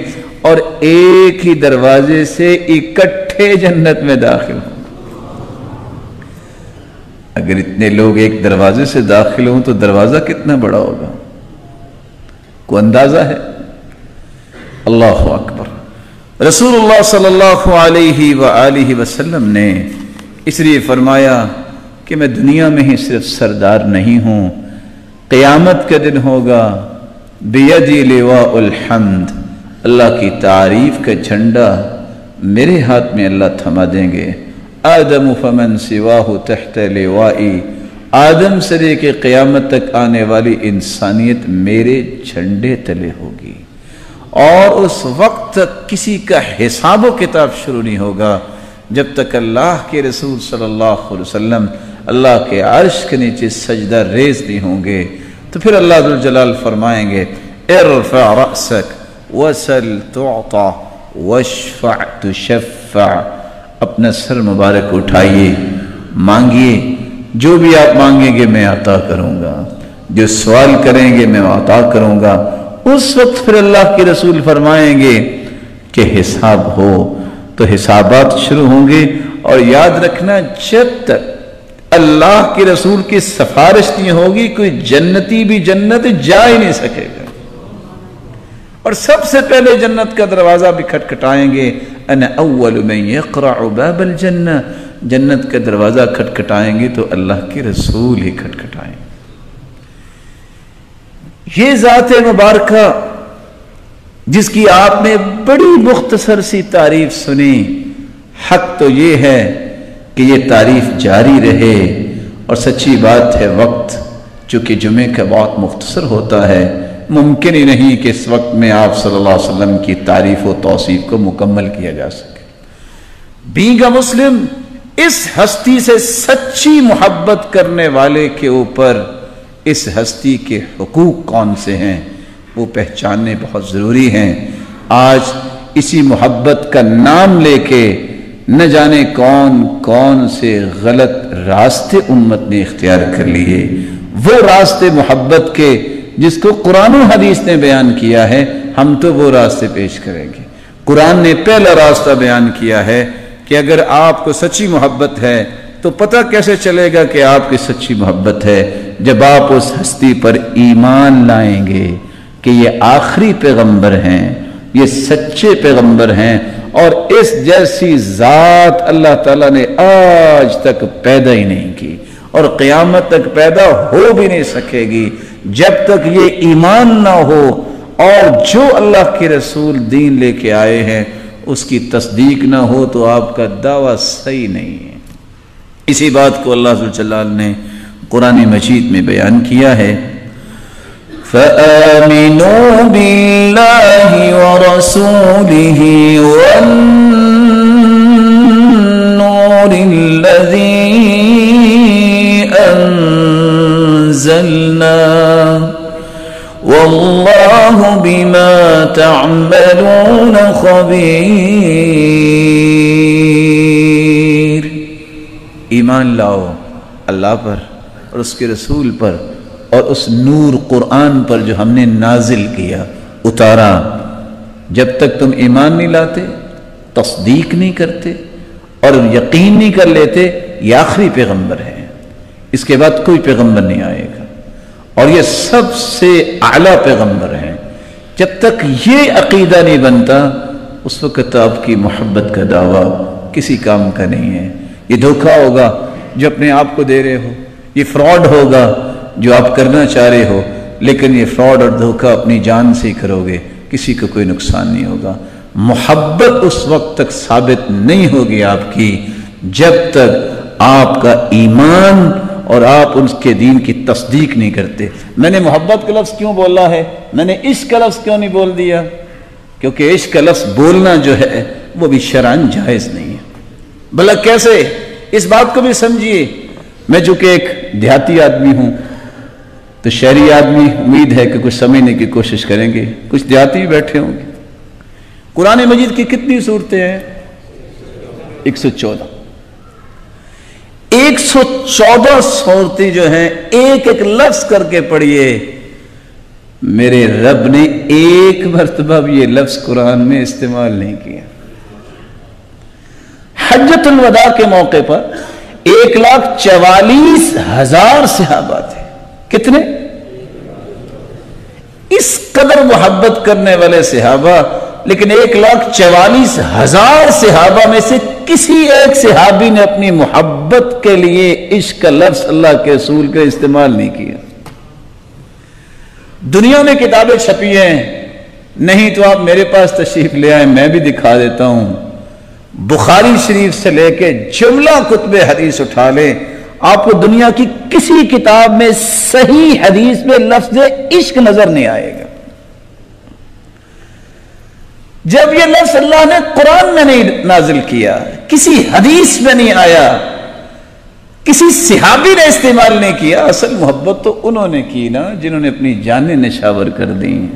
اور ایک ہی دروازے سے اکٹھے جنت میں داخل ہوں. اگر اتنے لوگ ایک دروازے سے داخل ہوں تو دروازہ کتنا بڑا ہوگا, کو اندازہ ہے؟ اللہ اکبر. رسول اللہ صلی اللہ علیہ وآلہ وسلم نے اس لیے فرمایا کہ میں دنیا میں ہی صرف سردار نہیں ہوں, قیامت کا دن ہوگا بیدی لواء الحمد, اللہ کی تعریف کا جھنڈا میرے ہاتھ میں اللہ تھما دیں گے. آدم فمن سواہ تحت لوائی, آدم سے لے کے قیامت تک آنے والی انسانیت میرے جھنڈے تلے ہوگی. اور اس وقت تک کسی کا حساب و کتاب شروع نہیں ہوگا جب تک اللہ کے رسول صلی اللہ علیہ وسلم اللہ کے عرش کے نیچے سجدہ ریز نہیں ہوں گے. تو پھر اللہ ذو الجلال فرمائیں گے ارفع رأسک وسل تعطى واشفع تشفع, اپنا سر مبارک اٹھائیے, مانگیے, جو بھی آپ مانگیں گے میں عطا کروں گا, جو سوال کریں گے میں عطا کروں گا. اس وقت پھر اللہ کے رسول فرمائیں گے کہ حساب ہو, تو حسابات شروع ہوں گے. اور یاد رکھنا جب تک اللہ کے رسول کی سفارش نہیں ہوگی کوئی جنتی بھی جنت جا ہی نہیں سکے گا. اور سب سے پہلے جنت کا دروازہ بھی کھٹکھٹائیں گے. انا اول من یقرع باب الجنہ, جنت کا دروازہ کھٹکھٹائیں گے تو اللہ کے رسول ہی کھٹکھٹائیں گے. یہ ذات مبارکہ جس کی آپ نے بڑی مختصر سی تعریف سنی, حق تو یہ ہے کہ یہ تعریف جاری رہے. اور سچی بات ہے وقت چونکہ جمعے کا بہت مختصر ہوتا ہے, ممکن ہی نہیں کہ اس وقت میں آپ صلی اللہ علیہ وسلم کی تعریف و توصیف کو مکمل کیا جا سکے. بینگ اے مسلم, اس ہستی سے سچی محبت کرنے والے کے اوپر اس ہستی کے حقوق کون سے ہیں وہ پہچاننے بہت ضروری ہیں. آج اسی محبت کا نام لے کے نہ جانے کون کون سے غلط راستے امت نے اختیار کر لیے. وہ راستے محبت کے جس کو قرآن و حدیث نے بیان کیا ہے ہم تو وہ راستے پیش کریں گے۔ قرآن نے پہلا راستہ بیان کیا ہے کہ اگر آپ کو سچی محبت ہے تو پتہ کیسے چلے گا کہ آپ کی سچی محبت ہے؟ جب آپ اس ہستی پر ایمان لائیں گے کہ یہ آخری پیغمبر ہیں، یہ سچے پیغمبر ہیں، اور اس جیسی ذات اللہ تعالیٰ نے آج تک پیدا ہی نہیں کی اور قیامت تک پیدا ہو بھی نہیں سکے گی جب تک یہ ایمان نہ ہو اور جو اللہ کے رسول دین لے کے آئے ہیں اس کی تصدیق نہ ہو تو آپ کا دعویٰ صحیح نہیں ہے۔ اسی بات کو اللہ ذوالجلال نے قرآن مجید میں بیان کیا ہے، فآمنوا باللہ ورسولہ والنور الذی انزلنا واللہ بما تعملون خبیر۔ ایمان لاؤ اللہ پر اور اس کے رسول پر اور اس نور قرآن پر جو ہم نے نازل کیا، اتارا۔ جب تک تم ایمان نہیں لاتے، تصدیق نہیں کرتے اور یقین نہیں کر لیتے یہ آخری پیغمبر ہے، اس کے بعد کوئی پیغمبر نہیں آئے گا اور یہ سب سے اعلیٰ پیغمبر ہیں، جب تک یہ عقیدہ نہیں بنتا اس وقت آپ کی محبت کا دعویٰ کسی کام کا نہیں ہے۔ یہ دھوکہ ہوگا جو اپنے آپ کو دے رہے ہو، یہ فراڈ ہوگا جو آپ کرنا چاہ رہے ہو، لیکن یہ فراڈ اور دھوکہ اپنی جان سے ہی کرو گے، کسی کو کوئی نقصان نہیں ہوگا۔ محبت اس وقت تک ثابت نہیں ہوگی آپ کی جب تک آپ کا ایمان اور آپ ان کے دین کی تصدیق نہیں کرتے۔ میں نے محبت کا لفظ کیوں بولا ہے؟ میں نے عشق کا لفظ کیوں نہیں بول دیا؟ کیونکہ عشق کا لفظ بولنا جو ہے وہ بھی شرعاً جائز نہیں ہے۔ بھلا کیسے؟ اس بات کو بھی سمجھیے، میں چونکہ ایک دیہاتی آدمی ہوں تو شہری آدمی امید ہے کہ کچھ سمجھنے کی کوشش کریں گے، کچھ دیہاتی بھی بیٹھے ہوں گے۔ قرآن مجید کی کتنی صورتیں ہیں؟ 114۔ 114 صورتیں جو ہیں ایک ایک لفظ کر کے پڑھیے۔ میرے رب نے ایک مرتبہ بھی یہ لفظ قرآن میں استعمال نہیں کیا۔ حجۃ الوداع کے موقع پر 1,44,000 صحابہ تھے۔ کتنے؟ اس قدر محبت کرنے والے صحابہ، لیکن 1,44,000 صحابہ میں سے کسی ایک صحابی نے اپنی محبت کے لیے عشق کا لفظ اللہ کے رسول کا استعمال نہیں کیا۔ دنیا میں کتابیں چھپی ہیں، نہیں تو آپ میرے پاس تشریف لے آئیں، میں بھی دکھا دیتا ہوں۔ بخاری شریف سے لے کے جملہ کتب حدیث اٹھا لیں، آپ کو دنیا کی کسی کتاب میں صحیح حدیث میں لفظ عشق نظر نہیں آئے گا۔ جب یہ لفظ اللہ نے قرآن میں نہیں نازل کیا، کسی حدیث میں نہیں آیا، کسی صحابی نے استعمال نہیں کیا، اصل محبت تو انہوں نے کی نا جنہوں نے اپنی جانیں نشاور کر دیں۔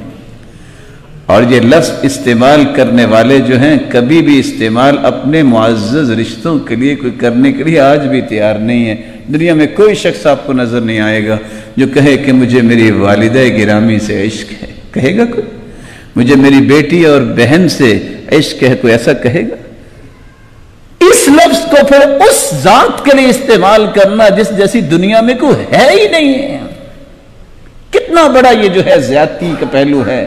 اور یہ لفظ استعمال کرنے والے جو ہیں کبھی بھی استعمال اپنے معزز رشتوں کے لیے کوئی کرنے کے لیے آج بھی تیار نہیں ہے۔ دنیا میں کوئی شخص آپ کو نظر نہیں آئے گا جو کہے کہ مجھے میری والدہ گرامی سے عشق ہے، کہے گا کوئی؟ مجھے میری بیٹی اور بہن سے عشق ہے، کوئی ایسا کہے گا؟ اس لفظ کو پھر اس ذات کے لیے استعمال کرنا جس جیسی دنیا میں کوئی ہے ہی نہیں ہے، کتنا بڑا یہ جو ہے زیادتی کا پہلو ہے،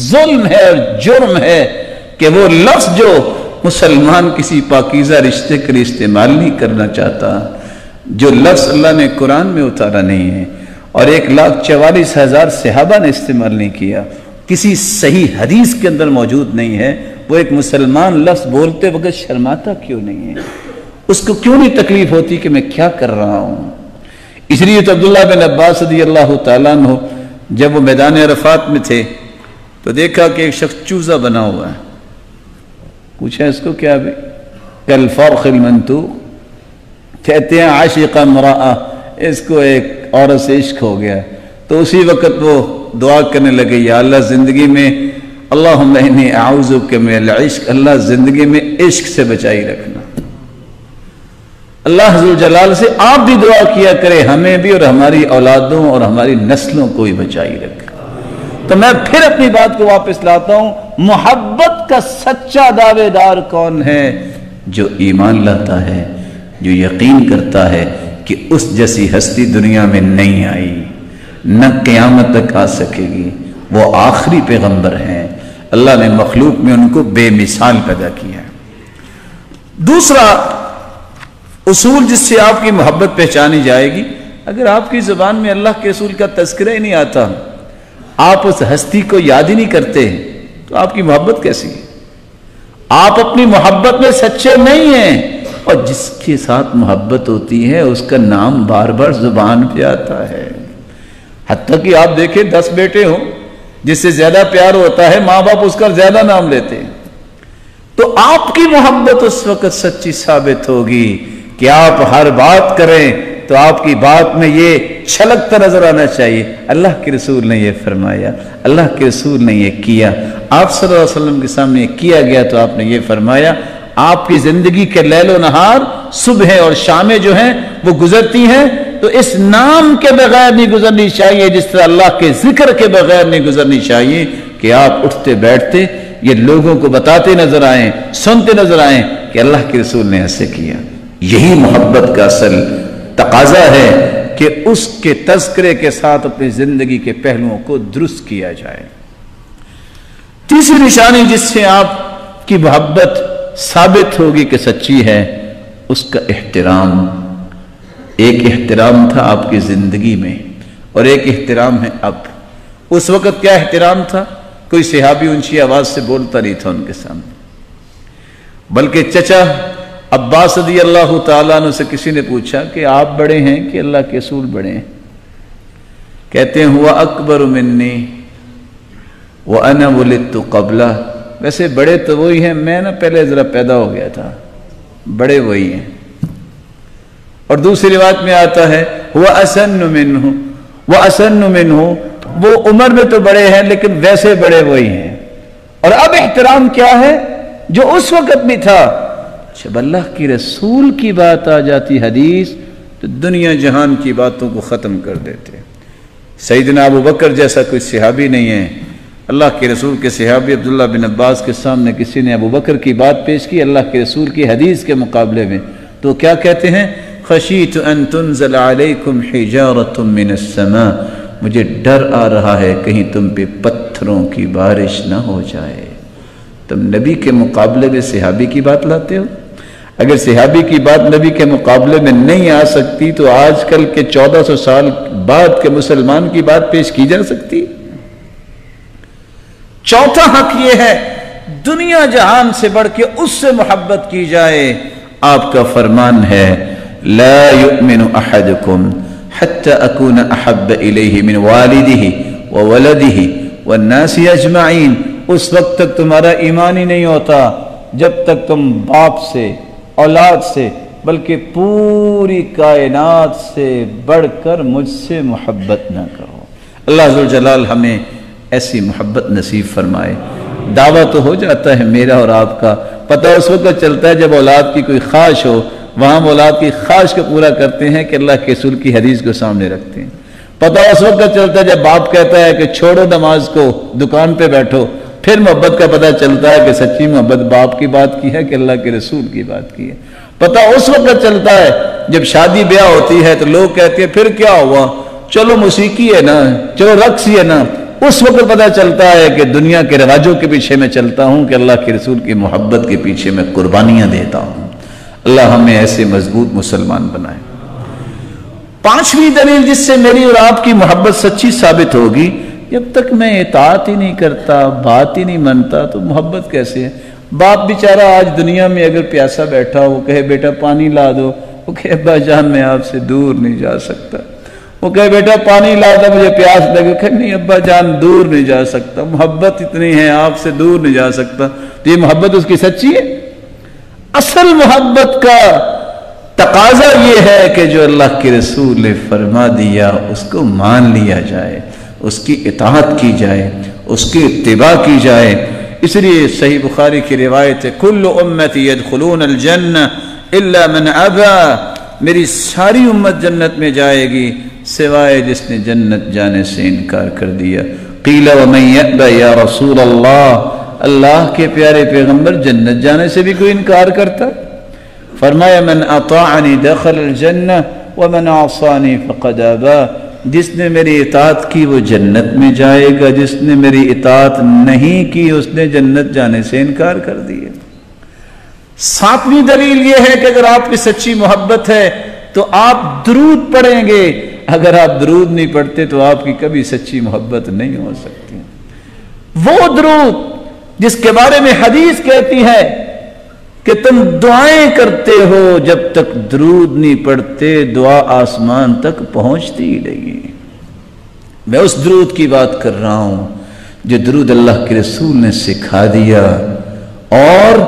ظلم ہے اور جرم ہے کہ وہ لفظ جو مسلمان کسی پاکیزہ رشتے کے لیے استعمال نہیں کرنا چاہتا، جو لفظ اللہ نے قرآن میں اتارا نہیں ہے اور 1,44,000 صحابہ نے استعمال نہیں کیا، کسی صحیح حدیث کے اندر موجود نہیں ہے، وہ ایک مسلمان لفظ بولتے وقت شرماتا کیوں نہیں ہے؟ اس کو کیوں نہیں تکلیف ہوتی کہ میں کیا کر رہا ہوں؟ اس لیے تو عبداللہ بن عباس رضی اللہ تعالیٰ عنہ جب وہ میدان عرفات میں تھے تو دیکھا کہ ایک شخص چوزا بنا ہوا ہے، پوچھا اس کو کیا بھی؟ کالفرخ المنتوق، کہتے ہیں عاشق امرأہ، اس کو ایک عورت سے عشق ہو گیا۔ تو اسی وقت وہ دعا کرنے لگے، یا اللہ زندگی میں اللہم انی اعوذ بک من العشق، اللہ زندگی میں عشق سے بچائی رکھنا۔ اللہ ذوالجلال سے آپ بھی دعا کیا کرے ہمیں بھی اور ہماری اولادوں اور ہماری نسلوں کو بھی بچائی رکھنا۔ تو میں پھر اپنی بات کو واپس لاتا ہوں، محبت کا سچا دعوے دار کون ہے؟ جو ایمان لاتا ہے، جو یقین کرتا ہے کہ اس جیسی ہستی دنیا میں نہیں آئی، نہ قیامت تک آ سکے گی، وہ آخری پیغمبر ہیں، اللہ نے مخلوق میں ان کو بے مثال پیدا کیا ہے۔ دوسرا اصول جس سے آپ کی محبت پہچانی جائے گی، اگر آپ کی زبان میں اللہ کے رسول کا تذکرہ ہی نہیں آتا، آپ اس ہستی کو یاد ہی نہیں کرتے، تو آپ کی محبت کیسی ہے؟ آپ اپنی محبت میں سچے نہیں ہیں، اور جس کے ساتھ محبت ہوتی ہے اس کا نام بار بار زبان پہ آتا ہے۔ حتیٰ کہ آپ دیکھیں 10 بیٹے ہوں، جس سے زیادہ پیار ہوتا ہے ماں باپ اس کا زیادہ نام لیتے ہیں، تو آپ کی محبت اس وقت سچی ثابت ہوگی کہ آپ ہر بات کریں تو آپ کی بات میں یہ چھلکتا نظر آنا چاہیے، اللہ کے رسول نے یہ فرمایا، اللہ کے رسول نے یہ کیا، آپ صلی اللہ علیہ وسلم کے سامنے کیا گیا تو آپ نے یہ فرمایا۔ آپ کی زندگی کے لیل و نہار، صبح اور شامیں جو ہیں وہ گزرتی ہیں تو اس نام کے بغیر نہیں گزرنی چاہیے، جس طرح اللہ کے ذکر کے بغیر نہیں گزرنی چاہیے، کہ آپ اٹھتے بیٹھتے یہ لوگوں کو بتاتے نظر آئیں، سنتے نظر آئیں کہ اللہ کے رسول نے ایسے کیا۔ یہی محبت کا اصل تقاضا ہے کہ اس کے تذکرے کے ساتھ اپنی زندگی کے پہلوؤں کو درست کیا جائے۔ تیسری نشانی جس سے آپ کی محبت ثابت ہوگی کہ سچی ہے، اس کا احترام۔ ایک احترام تھا آپ کی زندگی میں اور ایک احترام ہے اب۔ اس وقت کیا احترام تھا؟ کوئی صحابی اونچی آواز سے بولتا نہیں تھا ان کے سامنے، بلکہ چچا عباس رضی اللہ تعالیٰ عنہ سے کسی نے پوچھا کہ آپ بڑے ہیں کہ اللہ کے رسول بڑے ہیں؟ کہتے ہیں ہوا اکبر منی وَأَنَا وُلِدْتُ قَبْلَهُ، ویسے بڑے تو وہی ہیں، میں نا پہلے ذرا پیدا ہو گیا تھا، بڑے وہی ہیں۔ اور دوسری روایت میں آتا ہے وَأَسَنُّ مِنْهُ وَأَسَنُّ مِنْهُ، وہ عمر میں تو بڑے ہیں لیکن ویسے بڑے وہی ہیں۔ اور اب احترام کیا ہے؟ جو اس وقت بھی تھا۔ جب اللہ کی رسول کی بات آ جاتی حدیث تو دنیا جہان کی باتوں کو ختم کر دیتے۔ سیدنا ابو بکر جیسا کوئی صحابی نہیں ہے۔ اللہ کے رسول کے صحابی عبداللہ بن عباس کے سامنے کسی نے ابو بکر کی بات پیش کی اللہ کے رسول کی حدیث کے مقابلے میں، تو کیا کہتے ہیں؟ خشیت ان تنزل علیکم حجارۃ من السماء، مجھے ڈر آ رہا ہے کہیں تم پہ پتھروں کی بارش نہ ہو جائے۔ تم نبی کے مقابلے میں صحابی کی بات لاتے ہو؟ اگر صحابی کی بات نبی کے مقابلے میں نہیں آ سکتی تو آج کل کے 1400 سال بعد کے مسلمان کی بات پیش کی جا سکتی؟ چوتھا حق یہ ہے دنیا جہان سے بڑھ کے اس سے محبت کی جائے۔ آپ کا فرمان ہے لا یؤمن احدکم حتی اکون احب الیہ من والدہ وولدہ والناس اجمعین، اس وقت تک تمہارا ایمان ہی نہیں ہوتا جب تک تم باپ سے، اولاد سے، بلکہ پوری کائنات سے بڑھ کر مجھ سے محبت نہ کرو۔ اللہ ذوالجلال ہمیں ایسی محبت نصیب فرمائے۔ دعویٰ تو ہو جاتا ہے میرا اور آپ کا، پتہ اس وقت چلتا ہے جب اولاد کی کوئی خواہش ہو، وہاں ہم اولاد کی خواہش کو پورا کرتے ہیں کہ اللہ کے رسول کی حدیث کو سامنے رکھتے ہیں۔ پتہ اس وقت چلتا ہے جب باپ کہتا ہے کہ چھوڑو نماز کو، دکان پہ بیٹھو، پھر محبت کا پتہ چلتا ہے کہ سچی محبت باپ کی بات کی ہے کہ اللہ کے رسول کی بات کی ہے۔ پتہ اس وقت چلتا ہے جب شادی بیاہ ہوتی ہے تو لوگ کہتے ہیں پھر کیا ہوا، چلو موسیقی ہے نا، چلو رقص ہی ہے نا، اس وقت پتہ چلتا ہے کہ دنیا کے رواجوں کے پیچھے میں چلتا ہوں کہ اللہ کے رسول کی محبت کے پیچھے میں قربانیاں دیتا ہوں۔ اللہ ہمیں ایسے مضبوط مسلمان بنائے۔ پانچویں دلیل جس سے میری اور آپ کی محبت سچی ثابت ہوگی، جب تک میں اطاعت ہی نہیں کرتا، بات ہی نہیں مانتا تو محبت کیسے ہے؟ باپ بیچارہ آج دنیا میں اگر پیاسا بیٹھا وہ کہے بیٹا پانی لا دو، وہ کہے ابا جان میں آپ سے دور نہیں جا سکتا، وہ کہے بیٹا پانی لا دو مجھے پیاس لگے، کہے نہیں ابا جان دور نہیں جا سکتا، محبت اتنی ہے آپ سے دور نہیں جا سکتا، تو یہ محبت اس کی سچی ہے؟ اصل محبت کا تقاضا یہ ہے کہ جو اللہ کے رسول نے فرما دیا اس کو مان لیا جائے، اس کی اطاعت کی جائے، اس کی اتباع کی جائے۔ اس لیے صحیح بخاری کی روایت ہے کل امتی یدخلون الجنہ الا من ابا، میری ساری امت جنت میں جائے گی سوائے جس نے جنت جانے سے انکار کر دیا۔ قیل ومن یأبى یا رسول اللہ کے پیارے پیغمبر جنت جانے سے بھی کوئی انکار کرتا؟ فرمایا من اطاعنی دخل الجنہ ومن عصانی فقد ابى، جس نے میری اطاعت کی وہ جنت میں جائے گا، جس نے میری اطاعت نہیں کی اس نے جنت جانے سے انکار کر دیا۔ ساتویں دلیل یہ ہے کہ اگر آپ کی سچی محبت ہے تو آپ درود پڑھیں گے، اگر آپ درود نہیں پڑھتے تو آپ کی کبھی سچی محبت نہیں ہو سکتی۔ وہ درود جس کے بارے میں حدیث کہتی ہے کہ تم دعائیں کرتے ہو، جب تک درود نہیں پڑھتے دعا آسمان تک پہنچتی ہی نہیں۔ میں اس درود کی بات کر رہا ہوں جو درود اللہ کے رسول نے سکھا دیا اور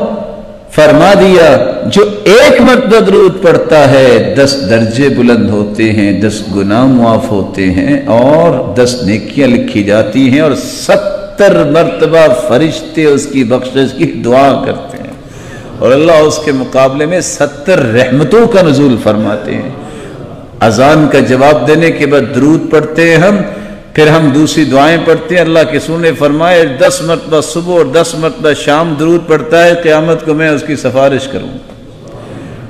فرما دیا جو ایک مرتبہ درود پڑھتا ہے 10 درجے بلند ہوتے ہیں، 10 گناہ معاف ہوتے ہیں اور 10 نیکیاں لکھی جاتی ہیں اور 70 مرتبہ فرشتے اس کی بخشش کی دعا کرتے ہیں اور اللہ اس کے مقابلے میں 70 رحمتوں کا نزول فرماتے ہیں۔ اذان کا جواب دینے کے بعد درود پڑھتے ہیں ہم، پھر ہم دوسری دعائیں پڑھتے ہیں۔ اللہ کے رسول نے فرمایا 10 مرتبہ صبح اور 10 مرتبہ شام درود پڑھتا ہے، قیامت کو میں اس کی سفارش کروں۔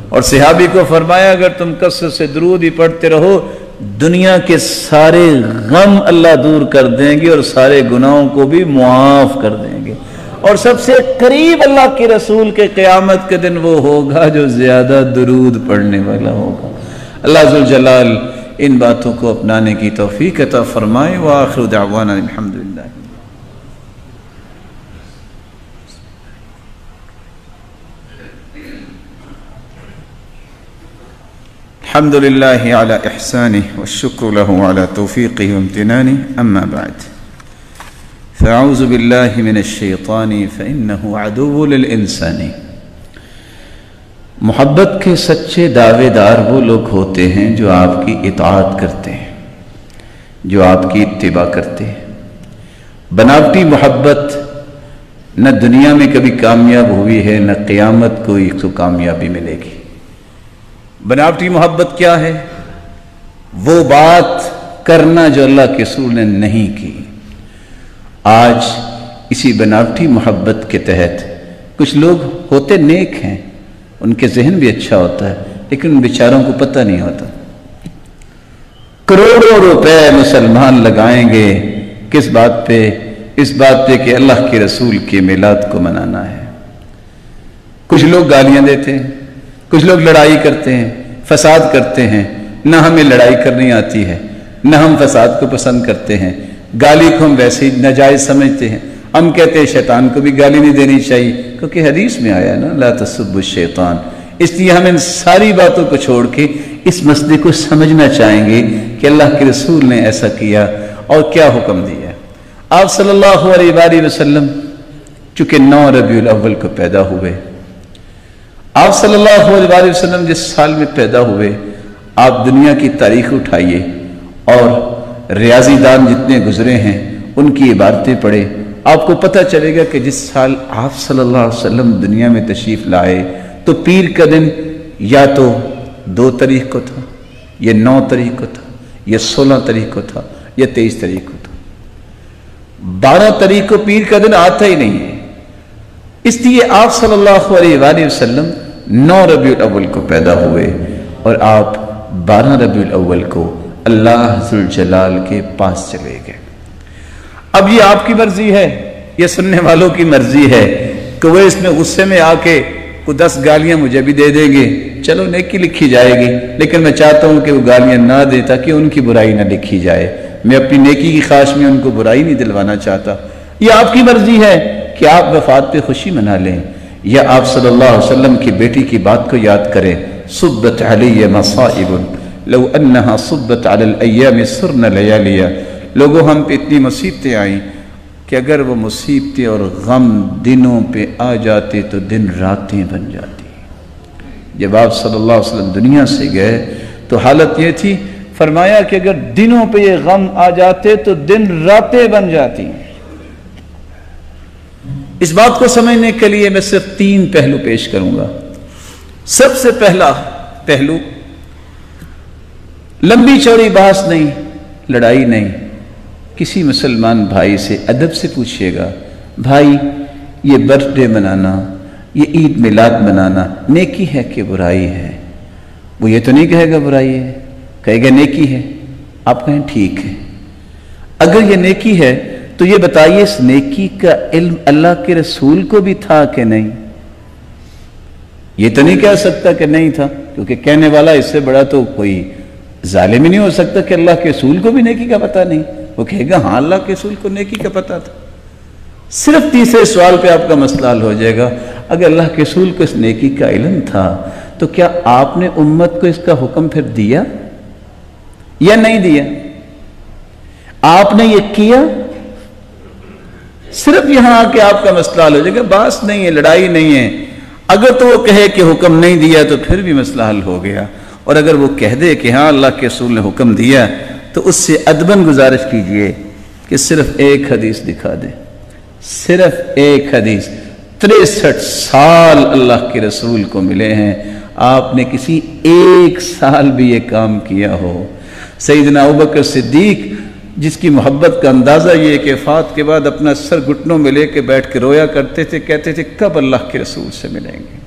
اور صحابی کو فرمایا اگر تم کثرت سے درود ہی پڑھتے رہو دنیا کے سارے غم اللہ دور کر دیں گے اور سارے گناہوں کو بھی معاف کر دیں گے، اور سب سے قریب اللہ کے رسول کے قیامت کے دن وہ ہوگا جو زیادہ درود پڑھنے والا ہوگا۔ اللہ ذوالجلال ان باتوں کو اپنانے کی توفیق عطا فرمائے۔ وآخر دعوانا الحمدللہ۔ الحمد للہ علی احسانہ والشکر له علی توفیقہ وامتنانہ، اما بعد فاعوذ باللہ من الشیطان فإنہ عدو للانسان۔ محبت کے سچے دعوے دار وہ لوگ ہوتے ہیں جو آپ کی اطاعت کرتے ہیں، جو آپ کی اتباع کرتے ہیں۔ بناوٹی محبت نہ دنیا میں کبھی کامیاب ہوئی ہے، نہ قیامت کو ایک تو کامیابی ملے گی۔ بناوٹی محبت کیا ہے؟ وہ بات کرنا جو اللہ کے رسول نے نہیں کی۔ آج اسی بناوٹی محبت کے تحت کچھ لوگ ہوتے نیک ہیں، ان کے ذہن بھی اچھا ہوتا ہے لیکن ان بیچاروں کو پتہ نہیں ہوتا۔ کروڑوں روپے مسلمان لگائیں گے کس بات پہ؟ اس بات پہ کہ اللہ کے رسول کے میلاد کو منانا ہے۔ کچھ لوگ گالیاں دیتے ہیں، کچھ لوگ لڑائی کرتے ہیں، فساد کرتے ہیں۔ نہ ہمیں لڑائی کرنی آتی ہے، نہ ہم فساد کو پسند کرتے ہیں، گالی کو ہم ویسے ہی ناجائز سمجھتے ہیں۔ ہم کہتے ہیں شیطان کو بھی گالی نہیں دینی چاہیے کیونکہ حدیث میں آیا نا لا تسبوا الشیطان۔ اس لیے ہم ان ساری باتوں کو چھوڑ کے اس مسئلے کو سمجھنا چاہیں گے کہ اللہ کے رسول نے ایسا کیا اور کیا حکم دیا۔ آپ صلی اللہ علیہ وآلہ وسلم چونکہ 9 ربیع الاول کو پیدا ہوئے، آپ صلی اللہ علیہ وآلہ وسلم جس سال میں پیدا ہوئے، آپ دنیا کی تاریخ اٹھائیے اور ریاضی دان جتنے گزرے ہیں ان کی عبارتیں پڑھے، آپ کو پتہ چلے گا کہ جس سال آپ صلی اللہ علیہ وسلم دنیا میں تشریف لائے تو پیر کا دن یا تو 2 تاریخ کو تھا، یا 9 تاریخ کو تھا، یا 16 تاریخ کو تھا، یا 23 تاریخ کو تھا۔ 12 تاریخ کو پیر کا دن آتا ہی نہیں ہے۔ اس لیے آپ صلی اللہ علیہ وآلہ وسلم 9 ربیع الاول کو پیدا ہوئے اور آپ 12 ربیع الاول کو اللہ ذوالجلال کے پاس چلے گئے۔ اب یہ آپ کی مرضی ہے، یہ سننے والوں کی مرضی ہے کہ وہ اس میں غصے میں آ کے کو 10 گالیاں مجھے بھی دے دیں گے، چلو نیکی لکھی جائے گی، لیکن میں چاہتا ہوں کہ وہ گالیاں نہ دے تاکہ ان کی برائی نہ لکھی جائے۔ میں اپنی نیکی کی خواہش میں ان کو برائی نہیں دلوانا چاہتا۔ یہ آپ کی مرضی ہے کہ آپ وفات پہ خوشی منا لیں یا آپ صلی اللہ علیہ وسلم کی بیٹی کی بات کو یاد کریں۔ صبت علی مصائب لو انہا صبت علی الایام سرن لیالیا۔ لوگوں ہم پہ اتنی مصیبتیں آئیں کہ اگر وہ مصیبتیں اور غم دنوں پہ آ جاتے تو دن راتیں بن جاتی۔ جب آپ صلی اللہ علیہ وسلم دنیا سے گئے تو حالت یہ تھی، فرمایا کہ اگر دنوں پہ یہ غم آ جاتے تو دن راتیں بن جاتی۔ اس بات کو سمجھنے کے لیے میں صرف 3 پہلو پیش کروں گا۔ سب سے پہلا پہلو، لمبی چوڑی بحث نہیں، لڑائی نہیں، کسی مسلمان بھائی سے ادب سے پوچھیے گا، بھائی یہ برتھ ڈے منانا، یہ عید میلاد منانا نیکی ہے کہ برائی ہے؟ وہ یہ تو نہیں کہے گا برائی ہے، کہے گا نیکی ہے۔ آپ کہیں ٹھیک ہے، اگر یہ نیکی ہے تو یہ بتائیے اس نیکی کا علم اللہ کے رسول کو بھی تھا کہ نہیں؟ یہ تو نہیں کہہ سکتا کہ نہیں تھا، کیونکہ کہنے والا اس سے بڑا تو کوئی ظالم ہی نہیں ہو سکتا کہ اللہ کے رسول کو بھی نیکی کا پتہ نہیں۔ وہ کہے گا ہاں اللہ کے رسول کو نیکی کا پتہ تھا۔ صرف تیسرے سوال پہ آپ کا مسئلہ حل ہو جائے گا۔ اگر اللہ کے رسول کو اس نیکی کا علم تھا تو کیا آپ نے امت کو اس کا حکم پھر دیا یا نہیں دیا؟ آپ نے یہ کیا؟ صرف یہاں آ کے آپ کا مسئلہ حل ہو جائے گا، باس نہیں ہے، لڑائی نہیں ہے۔ اگر تو وہ کہے کہ حکم نہیں دیا تو پھر بھی مسئلہ حل ہو گیا، اور اگر وہ کہہ دے کہ ہاں اللہ کے رسول نے حکم دیا تو اس سے ادباً گزارش کیجئے کہ صرف ایک حدیث دکھا دے، صرف ایک حدیث۔ 63 سال اللہ کے رسول کو ملے ہیں، آپ نے کسی ایک سال بھی یہ کام کیا ہو؟ سیدنا ابوبکر صدیق جس کی محبت کا اندازہ یہ کہ وفات کے بعد اپنا سر گھٹنوں میں لے کے بیٹھ کے رویا کرتے تھے، کہتے تھے کب اللہ کے رسول سے ملیں گے۔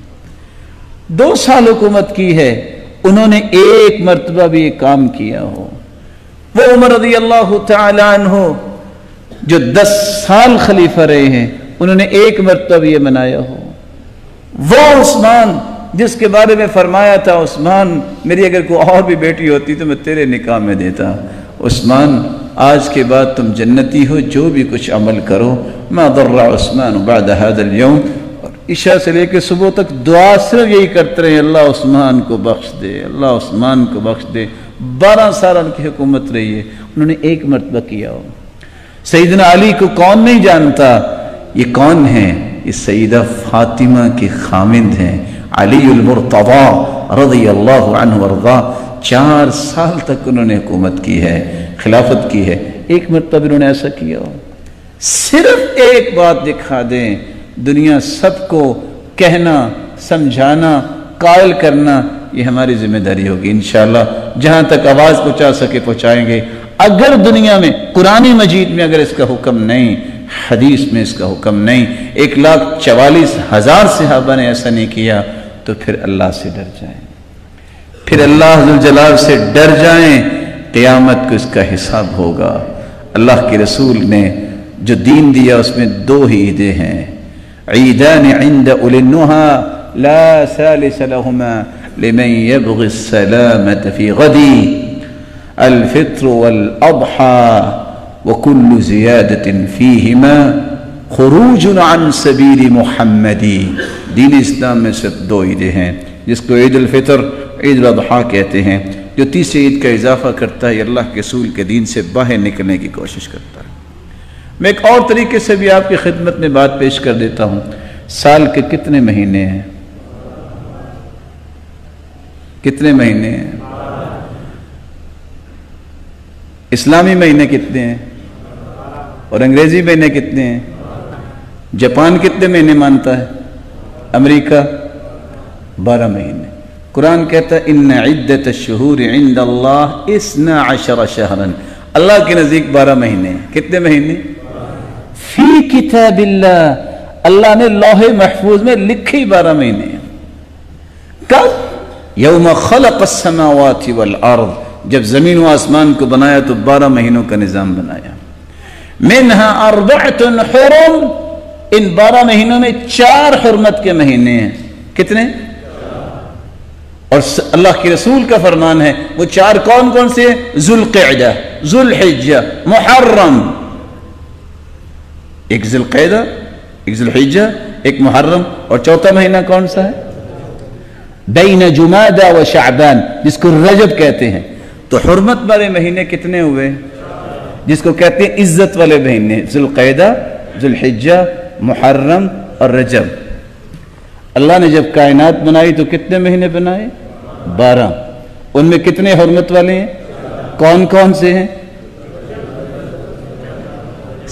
2 سال حکومت کی ہے، انہوں نے ایک مرتبہ بھی یہ کام کیا ہو؟ وہ عمر رضی اللہ تعالی عنہ جو 10 سال خلیفہ رہے ہیں، انہوں نے ایک مرتبہ بھی یہ منایا ہو؟ وہ عثمان جس کے بارے میں فرمایا تھا عثمان میری اگر کوئی اور بھی بیٹی ہوتی تو میں تیرے نکاح میں دیتا، عثمان آج کے بعد تم جنتی ہو، جو بھی کچھ عمل کرو، ما ضر عثمان بعد هذا اليوم۔ اور عشاء سے لے کے صبح تک دعا صرف یہی کرتے رہے، اللہ عثمان کو بخش دے، اللہ عثمان کو بخش دے۔ 12 سال ان کی حکومت رہی ہے، انہوں نے ایک مرتبہ کیا ہو؟ سیدنا علی کو کون نہیں جانتا؟ یہ کون ہیں؟ یہ سیدہ فاطمہ کے خامند ہیں، علی المرتضی رضی اللہ عنہ وارضاہ۔ 4 سال تک انہوں نے حکومت کی ہے، خلافت کی ہے، ایک مرتبہ انہوں نے ایسا کیا ہو؟ صرف ایک بات دکھا دیں، دنیا سب کو کہنا، سمجھانا، قائل کرنا، یہ ہماری ذمہ داری ہوگی انشاءاللہ۔ جہاں تک آواز پہنچا سکے پہنچائیں گے۔ اگر دنیا میں قرآن مجید میں اگر اس کا حکم نہیں، حدیث میں اس کا حکم نہیں، 1,44,000 صحابہ نے ایسا نہیں کیا، تو پھر اللہ سے ڈر جائیں، پھر اللہ ذوالجلال سے ڈر جائیں، قیامت کو اس کا حساب ہوگا۔ اللہ کے رسول نے جو دین دیا اس میں 2 ہی عیدیں ہیں، عیدان عند اولی النہی لا ثالث لہما لمن یبغی السلامة فی غدی الفطر والاضحى وكل زیادة فیہما خروج عن سبیل محمدی۔ دین اسلام میں صرف 2 عیدیں ہیں، جس کو عید الفطر، عید الاضحیٰ کہتے ہیں۔ جو تیسری عید کا اضافہ کرتا ہے اللہ کے رسول کے دین سے باہر نکلنے کی کوشش کرتا ہے۔ میں ایک اور طریقے سے بھی آپ کی خدمت میں بات پیش کر دیتا ہوں۔ سال کے کتنے مہینے ہیں؟ کتنے مہینے ہیں؟ اسلامی مہینے کتنے ہیں؟ اور انگریزی مہینے کتنے ہیں؟ جاپان کتنے مہینے مانتا ہے؟ امریکہ 12 مہینے۔ قرآن کہتا ہے ان عدت الشہور عند اللہ 12 شہرا، اللہ کے نزدیک 12 مہینے۔ کتنے مہینے؟ فی کتاب اللہ، اللہ نے لوح محفوظ میں لکھے 12 مہینے۔ کب؟ یوم خلق السماوات والارض، جب زمین و آسمان کو بنایا تو 12 مہینوں کا نظام بنایا۔ منہا 4 حرم، ان 12 مہینوں میں 4 حرمت کے مہینے ہیں۔ کتنے؟ اور اللہ کے رسول کا فرمان ہے وہ 4 کون کون سے ہیں؟ ذوالقعدہ، ذوالحجہ، محرم۔ ایک ذوالقعدہ، ایک ذوالحجہ، ایک محرم، اور 4تھا مہینہ کون سا ہے؟ بین جمادہ و شعبان، جس کو رجب کہتے ہیں۔ تو حرمت والے مہینے کتنے ہوئے؟ جس کو کہتے ہیں عزت والے مہینے، ذوالقعدہ، ذوالحجہ، محرم اور رجب۔ اللہ نے جب کائنات بنائی تو کتنے مہینے بنائے؟ 12۔ ان میں کتنے حرمت والے ہیں؟ کون کون سے ہیں؟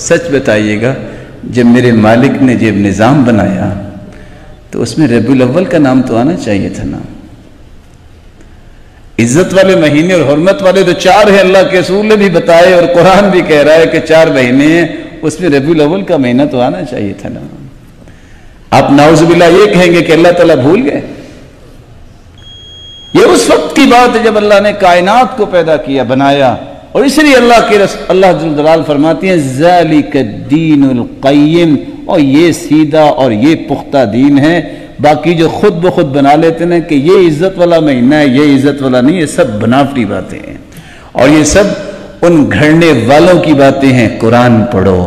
سچ بتائیے گا، جب میرے مالک نے جب نظام بنایا تو اس میں ربیع الاول کا نام تو آنا چاہیے تھا نا۔ عزت والے مہینے اور حرمت والے تو 4 ہیں، اللہ کے رسول نے بھی بتائے اور قرآن بھی کہہ رہا ہے کہ 4 مہینے ہیں، اس میں ربیع الاول کا مہینہ تو آنا چاہیے تھا نا۔ آپ نعوذ باللہ یہ کہیں گے کہ اللہ تعالیٰ بھول گئے؟ یہ اس وقت کی بات ہے جب اللہ نے کائنات کو پیدا کیا، بنایا، اور اس لیے اللہ جل جلال فرماتی ہیں ذالک الدین القیم، اور یہ سیدھا اور یہ پختہ دین ہے۔ باقی جو خود بخود بنا لیتے ہیں کہ یہ عزت والا مہینہ ہے، یہ عزت والا نہیں، یہ سب بناوٹی باتیں ہیں، اور یہ سب ان گھڑنے والوں کی باتیں ہیں۔ قرآن پڑھو،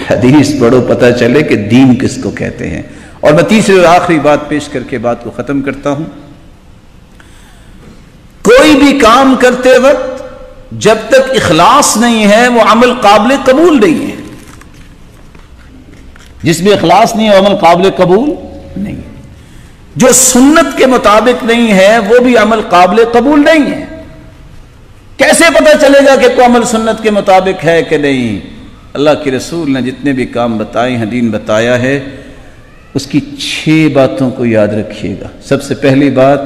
حدیث پڑھو، پتہ چلے کہ دین کس کو کہتے ہیں۔ اور میں تیسری اور آخری بات پیش کر کے بات کو ختم کرتا ہوں۔ کوئی بھی کام کرتے وقت جب تک اخلاص نہیں ہے وہ عمل قابل قبول نہیں ہے۔ جس میں اخلاص نہیں ہے وہ عمل قابل قبول نہیں ہے۔ جو سنت کے مطابق نہیں ہے وہ بھی عمل قابل قبول نہیں ہے۔ کیسے پتہ چلے گا کہ کوئی عمل سنت کے مطابق ہے کہ نہیں؟ اللہ کے رسول نے جتنے بھی کام بتائے ہیں، دین بتایا ہے، اس کی 6 باتوں کو یاد رکھیے گا۔ سب سے پہلی بات،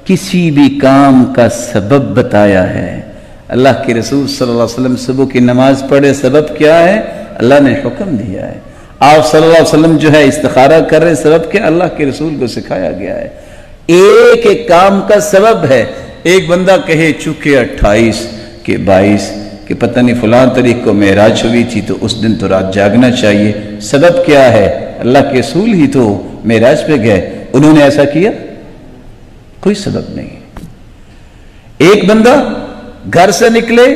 کسی بھی کام کا سبب بتایا ہے۔ اللہ کے رسول صلی اللہ علیہ وسلم صبح کی نماز پڑھے، سبب کیا ہے؟ اللہ نے حکم دیا ہے۔ آپ صلی اللہ علیہ وسلم جو ہے استخارہ کر رہے، سبب کیا؟ اللہ کے رسول کو سکھایا گیا ہے۔ ایک ایک کام کا سبب ہے۔ ایک بندہ کہے چونکہ 28 کہ 22 کہ پتہ نہیں فلاں تاریخ کو معراج ہوئی تھی تو اس دن تو رات جاگنا چاہیے، سبب کیا ہے؟ اللہ کے رسول ہی تو معراج پہ گئے، انہوں نے ایسا کیا؟ کوئی سبب نہیں۔ ایک بندہ گھر سے نکلے،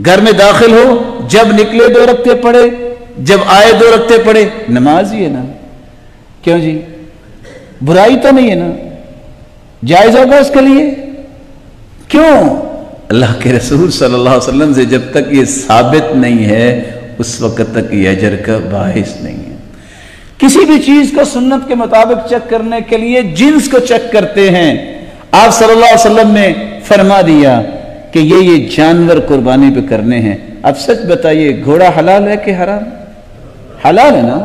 گھر میں داخل ہو، جب نکلے 2 رکعتیں پڑھے، جب آئے 2 رکعتیں پڑھے، نماز ہی ہے نا؟ کیوں جی؟ برائی تو نہیں ہے نا؟ جائز ہوگا اس کے لیے؟ کیوں؟ اللہ کے رسول صلی اللہ علیہ وسلم سے جب تک یہ ثابت نہیں ہے اس وقت تک یہ اجر کا باعث نہیں ہے۔ کسی بھی چیز کو سنت کے مطابق چیک کرنے کے لیے جنس کو چیک کرتے ہیں۔ آپ صلی اللہ علیہ وسلم نے فرما دیا کہ یہ جانور قربانی پہ کرنے ہیں۔ اب سچ بتائیے، گھوڑا حلال ہے کہ حرام؟ حلال ہے نا؟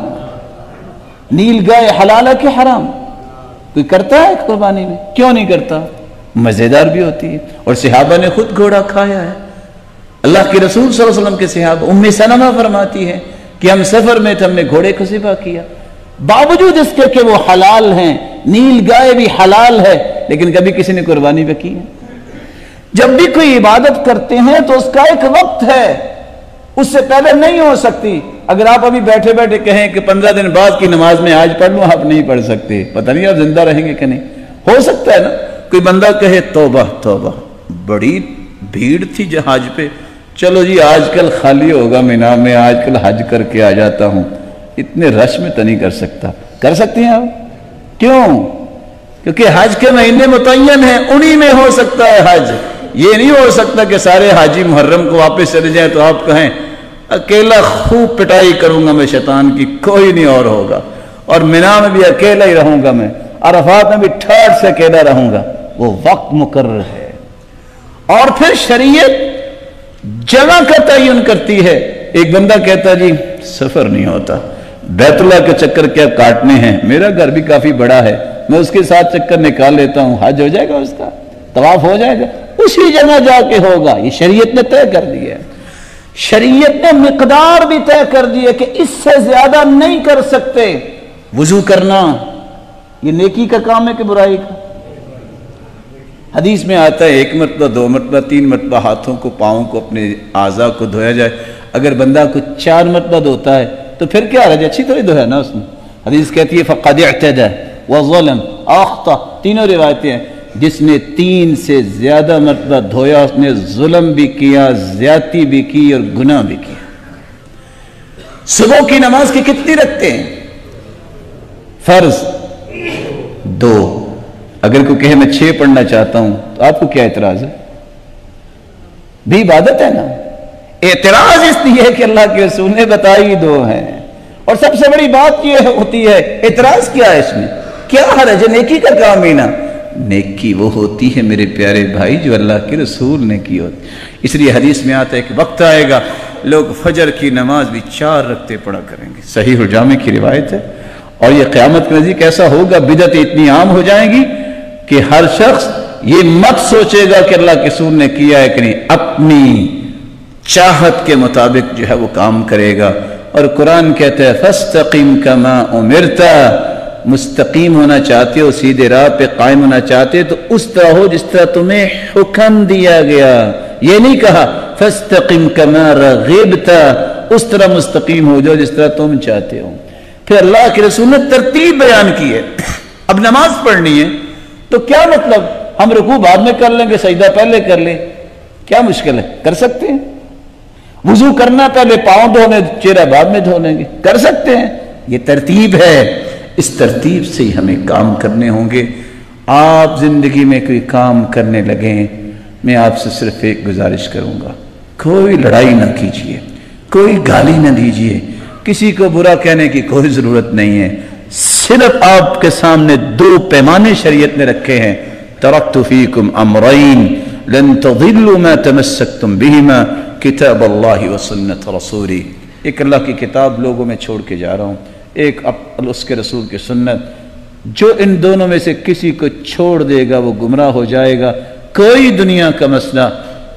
نیل گائے حلال ہے کہ حرام؟ کوئی کرتا ہے قربانی میں؟ کیوں نہیں کرتا؟ مزیدار بھی ہوتی ہے، اور صحابہ نے خود گھوڑا کھایا ہے۔ اللہ کے رسول صلی اللہ علیہ وسلم کے صحابہ، ام سلمہ فرماتی ہے کہ ہم سفر میں تھے، ہم نے گھوڑے کو ذبح کیا، باوجود اس کے کہ وہ حلال ہیں، نیل گائے بھی حلال ہے، لیکن کبھی کسی نے قربانی پہ کی ہے؟ جب بھی کوئی عبادت کرتے ہیں تو اس کا ایک وقت ہے، اس سے پہلے نہیں ہو سکتی۔ اگر آپ ابھی بیٹھے بیٹھے کہیں کہ 15 دن بعد کی نماز میں آج پڑھ لوں، آپ نہیں پڑھ سکتے، پتہ نہیں آپ زندہ رہیں گے کہ نہیں۔ ہو سکتا ہے نا کوئی بندہ کہے توبہ توبہ، بڑی بھیڑ تھی حج پہ، چلو جی آج کل خالی ہوگا مینا میں، آج کل حج کر کے آ جاتا ہوں، اتنے رش میں تو نہیں کر سکتا۔ کر سکتے ہیں آپ؟ کیوں؟ کیونکہ حج کے مہینے متعین ہیں، انہی میں ہو سکتا ہے حج۔ یہ نہیں ہو سکتا کہ سارے حاجی محرم کو واپس چلے جائیں تو آپ کہیں اکیلا خوب پٹائی کروں گا میں شیطان کی، کوئی نہیں اور ہوگا، اور مینا میں بھی اکیلا ہی رہوں گا میں، عرفات میں بھی ٹھاٹ سے اکیلا رہوں گا۔ وہ وقت مقرر ہے۔ اور پھر شریعت جگہ کا تعین کرتی ہے۔ ایک بندہ کہتا جی سفر نہیں ہوتا، بیت اللہ کے چکر کیا کاٹنے ہیں، میرا گھر بھی کافی بڑا ہے، میں اس کے ساتھ چکر نکال لیتا ہوں، حج ہو جائے گا، اس کا طواف ہو جائے گا، اسی جگہ جا کے ہوگا۔ یہ شریعت نے طے کر دی ہے۔ شریعت نے مقدار بھی طے کر دی ہے کہ اس سے زیادہ نہیں کر سکتے۔ وضو کرنا یہ نیکی کا کام ہے کہ برائی کا؟ حدیث میں آتا ہے 1 مرتبہ 2 مرتبہ 3 مرتبہ ہاتھوں کو پاؤں کو اپنے اعضاء کو دھویا جائے۔ اگر بندہ کو 4 مرتبہ دھوتا ہے تو پھر کیا رہا؟ اچھی طرح دھویا نا اس نے۔ حدیث کہتی ہے فقد اعتدى وظلم اخطا، تینوں روایتیں ہیں۔ جس نے 3 سے زیادہ مرتبہ دھویا اس نے ظلم بھی کیا، زیادتی بھی کی اور گناہ بھی کیا۔ صبح کی نماز کی کتنی رکھتے ہیں؟ فرض 2۔ اگر کوئی کہے میں 6 پڑھنا چاہتا ہوں تو آپ کو کیا اعتراض ہے؟ بھی عبادت ہے نا۔ اعتراض اس لیے ہے کہ اللہ کے رسول نے بتائی 2 ہیں، اور سب سے بڑی بات یہ ہوتی ہے اعتراض کیا ہے اس میں؟ کیا حرج ہے؟ نیکی کا کام ہی نا۔ نیکی وہ ہوتی ہے میرے پیارے بھائی جو اللہ کے رسول نے کی ہوتی۔ اس لیے حدیث میں آتا ہے کہ وقت آئے گا لوگ فجر کی نماز بھی 4 رکعتیں پڑھا کریں گے، صحیح الجامع کی روایت ہے۔ اور یہ قیامت کے نزدیک ایسا ہوگا، بدعتیں اتنی عام ہو جائیں گی کہ ہر شخص یہ مت سوچے گا کہ اللہ کے رسول نے کیا ہے کہ نہیں، اپنی چاہت کے مطابق جو ہے وہ کام کرے گا۔ اور قرآن کہتا ہے فَاسْتَقِمْ كَمَا أُمِرْتَ، مستقیم ہونا چاہتے ہو، سیدھے راہ پہ قائم ہونا چاہتے تو اس طرح ہو جس طرح تمہیں حکم دیا گیا۔ یہ نہیں کہا فَاسْتَقِمْ كَمَا رَغِبْتَ، اس طرح مستقیم ہو جاؤ جس طرح تم چاہتے ہو۔ پھر اللہ کے رسول نے ترتیب بیان کی ہے۔ اب نماز پڑھنی ہے تو کیا مطلب ہم رکوع بعد میں کر لیں گے، سجدہ پہلے کر لیں، کیا مشکل ہے؟ کر سکتے ہیں۔ وضو کرنا پہلے پاؤں دھونے، چہرہ بعد میں دھو لیں گے، کر سکتے ہیں۔ یہ ترتیب ہے، اس ترتیب سے ہی ہمیں کام کرنے ہوں گے۔ آپ زندگی میں کوئی کام کرنے لگیں، میں آپ سے صرف ایک گزارش کروں گا، کوئی لڑائی نہ کیجیے، کوئی گالی نہ دیجیے، کسی کو برا کہنے کی کوئی ضرورت نہیں ہے۔ صرف آپ کے سامنے دو پیمانے شریعت نے رکھے ہیں، ترکت فیکم امرین لن تضلوا ما تمسکتم بہما کتاب اللہ و سنت رسولی۔ ایک اللہ کی کتاب لوگوں میں چھوڑ کے جا رہا ہوں، ایک اس کے رسول کی سنت۔ جو ان دونوں میں سے کسی کو چھوڑ دے گا وہ گمراہ ہو جائے گا۔ کوئی دنیا کا مسئلہ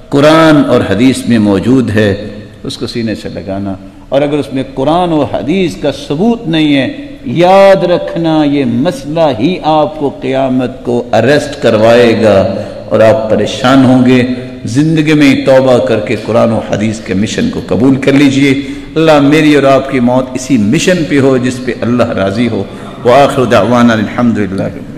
قرآن اور حدیث میں موجود ہے، اس کو سینے سے لگانا، اور اگر اس میں قرآن و حدیث کا ثبوت نہیں ہے، یاد رکھنا یہ مسئلہ ہی آپ کو قیامت کو اریسٹ کروائے گا اور آپ پریشان ہوں گے۔ زندگی میں توبہ کر کے قرآن و حدیث کے مشن کو قبول کر لیجئے۔ اللہ میری اور آپ کی موت اسی مشن پہ ہو جس پہ اللہ راضی ہو۔ وآخر دعوانا الحمدللہ۔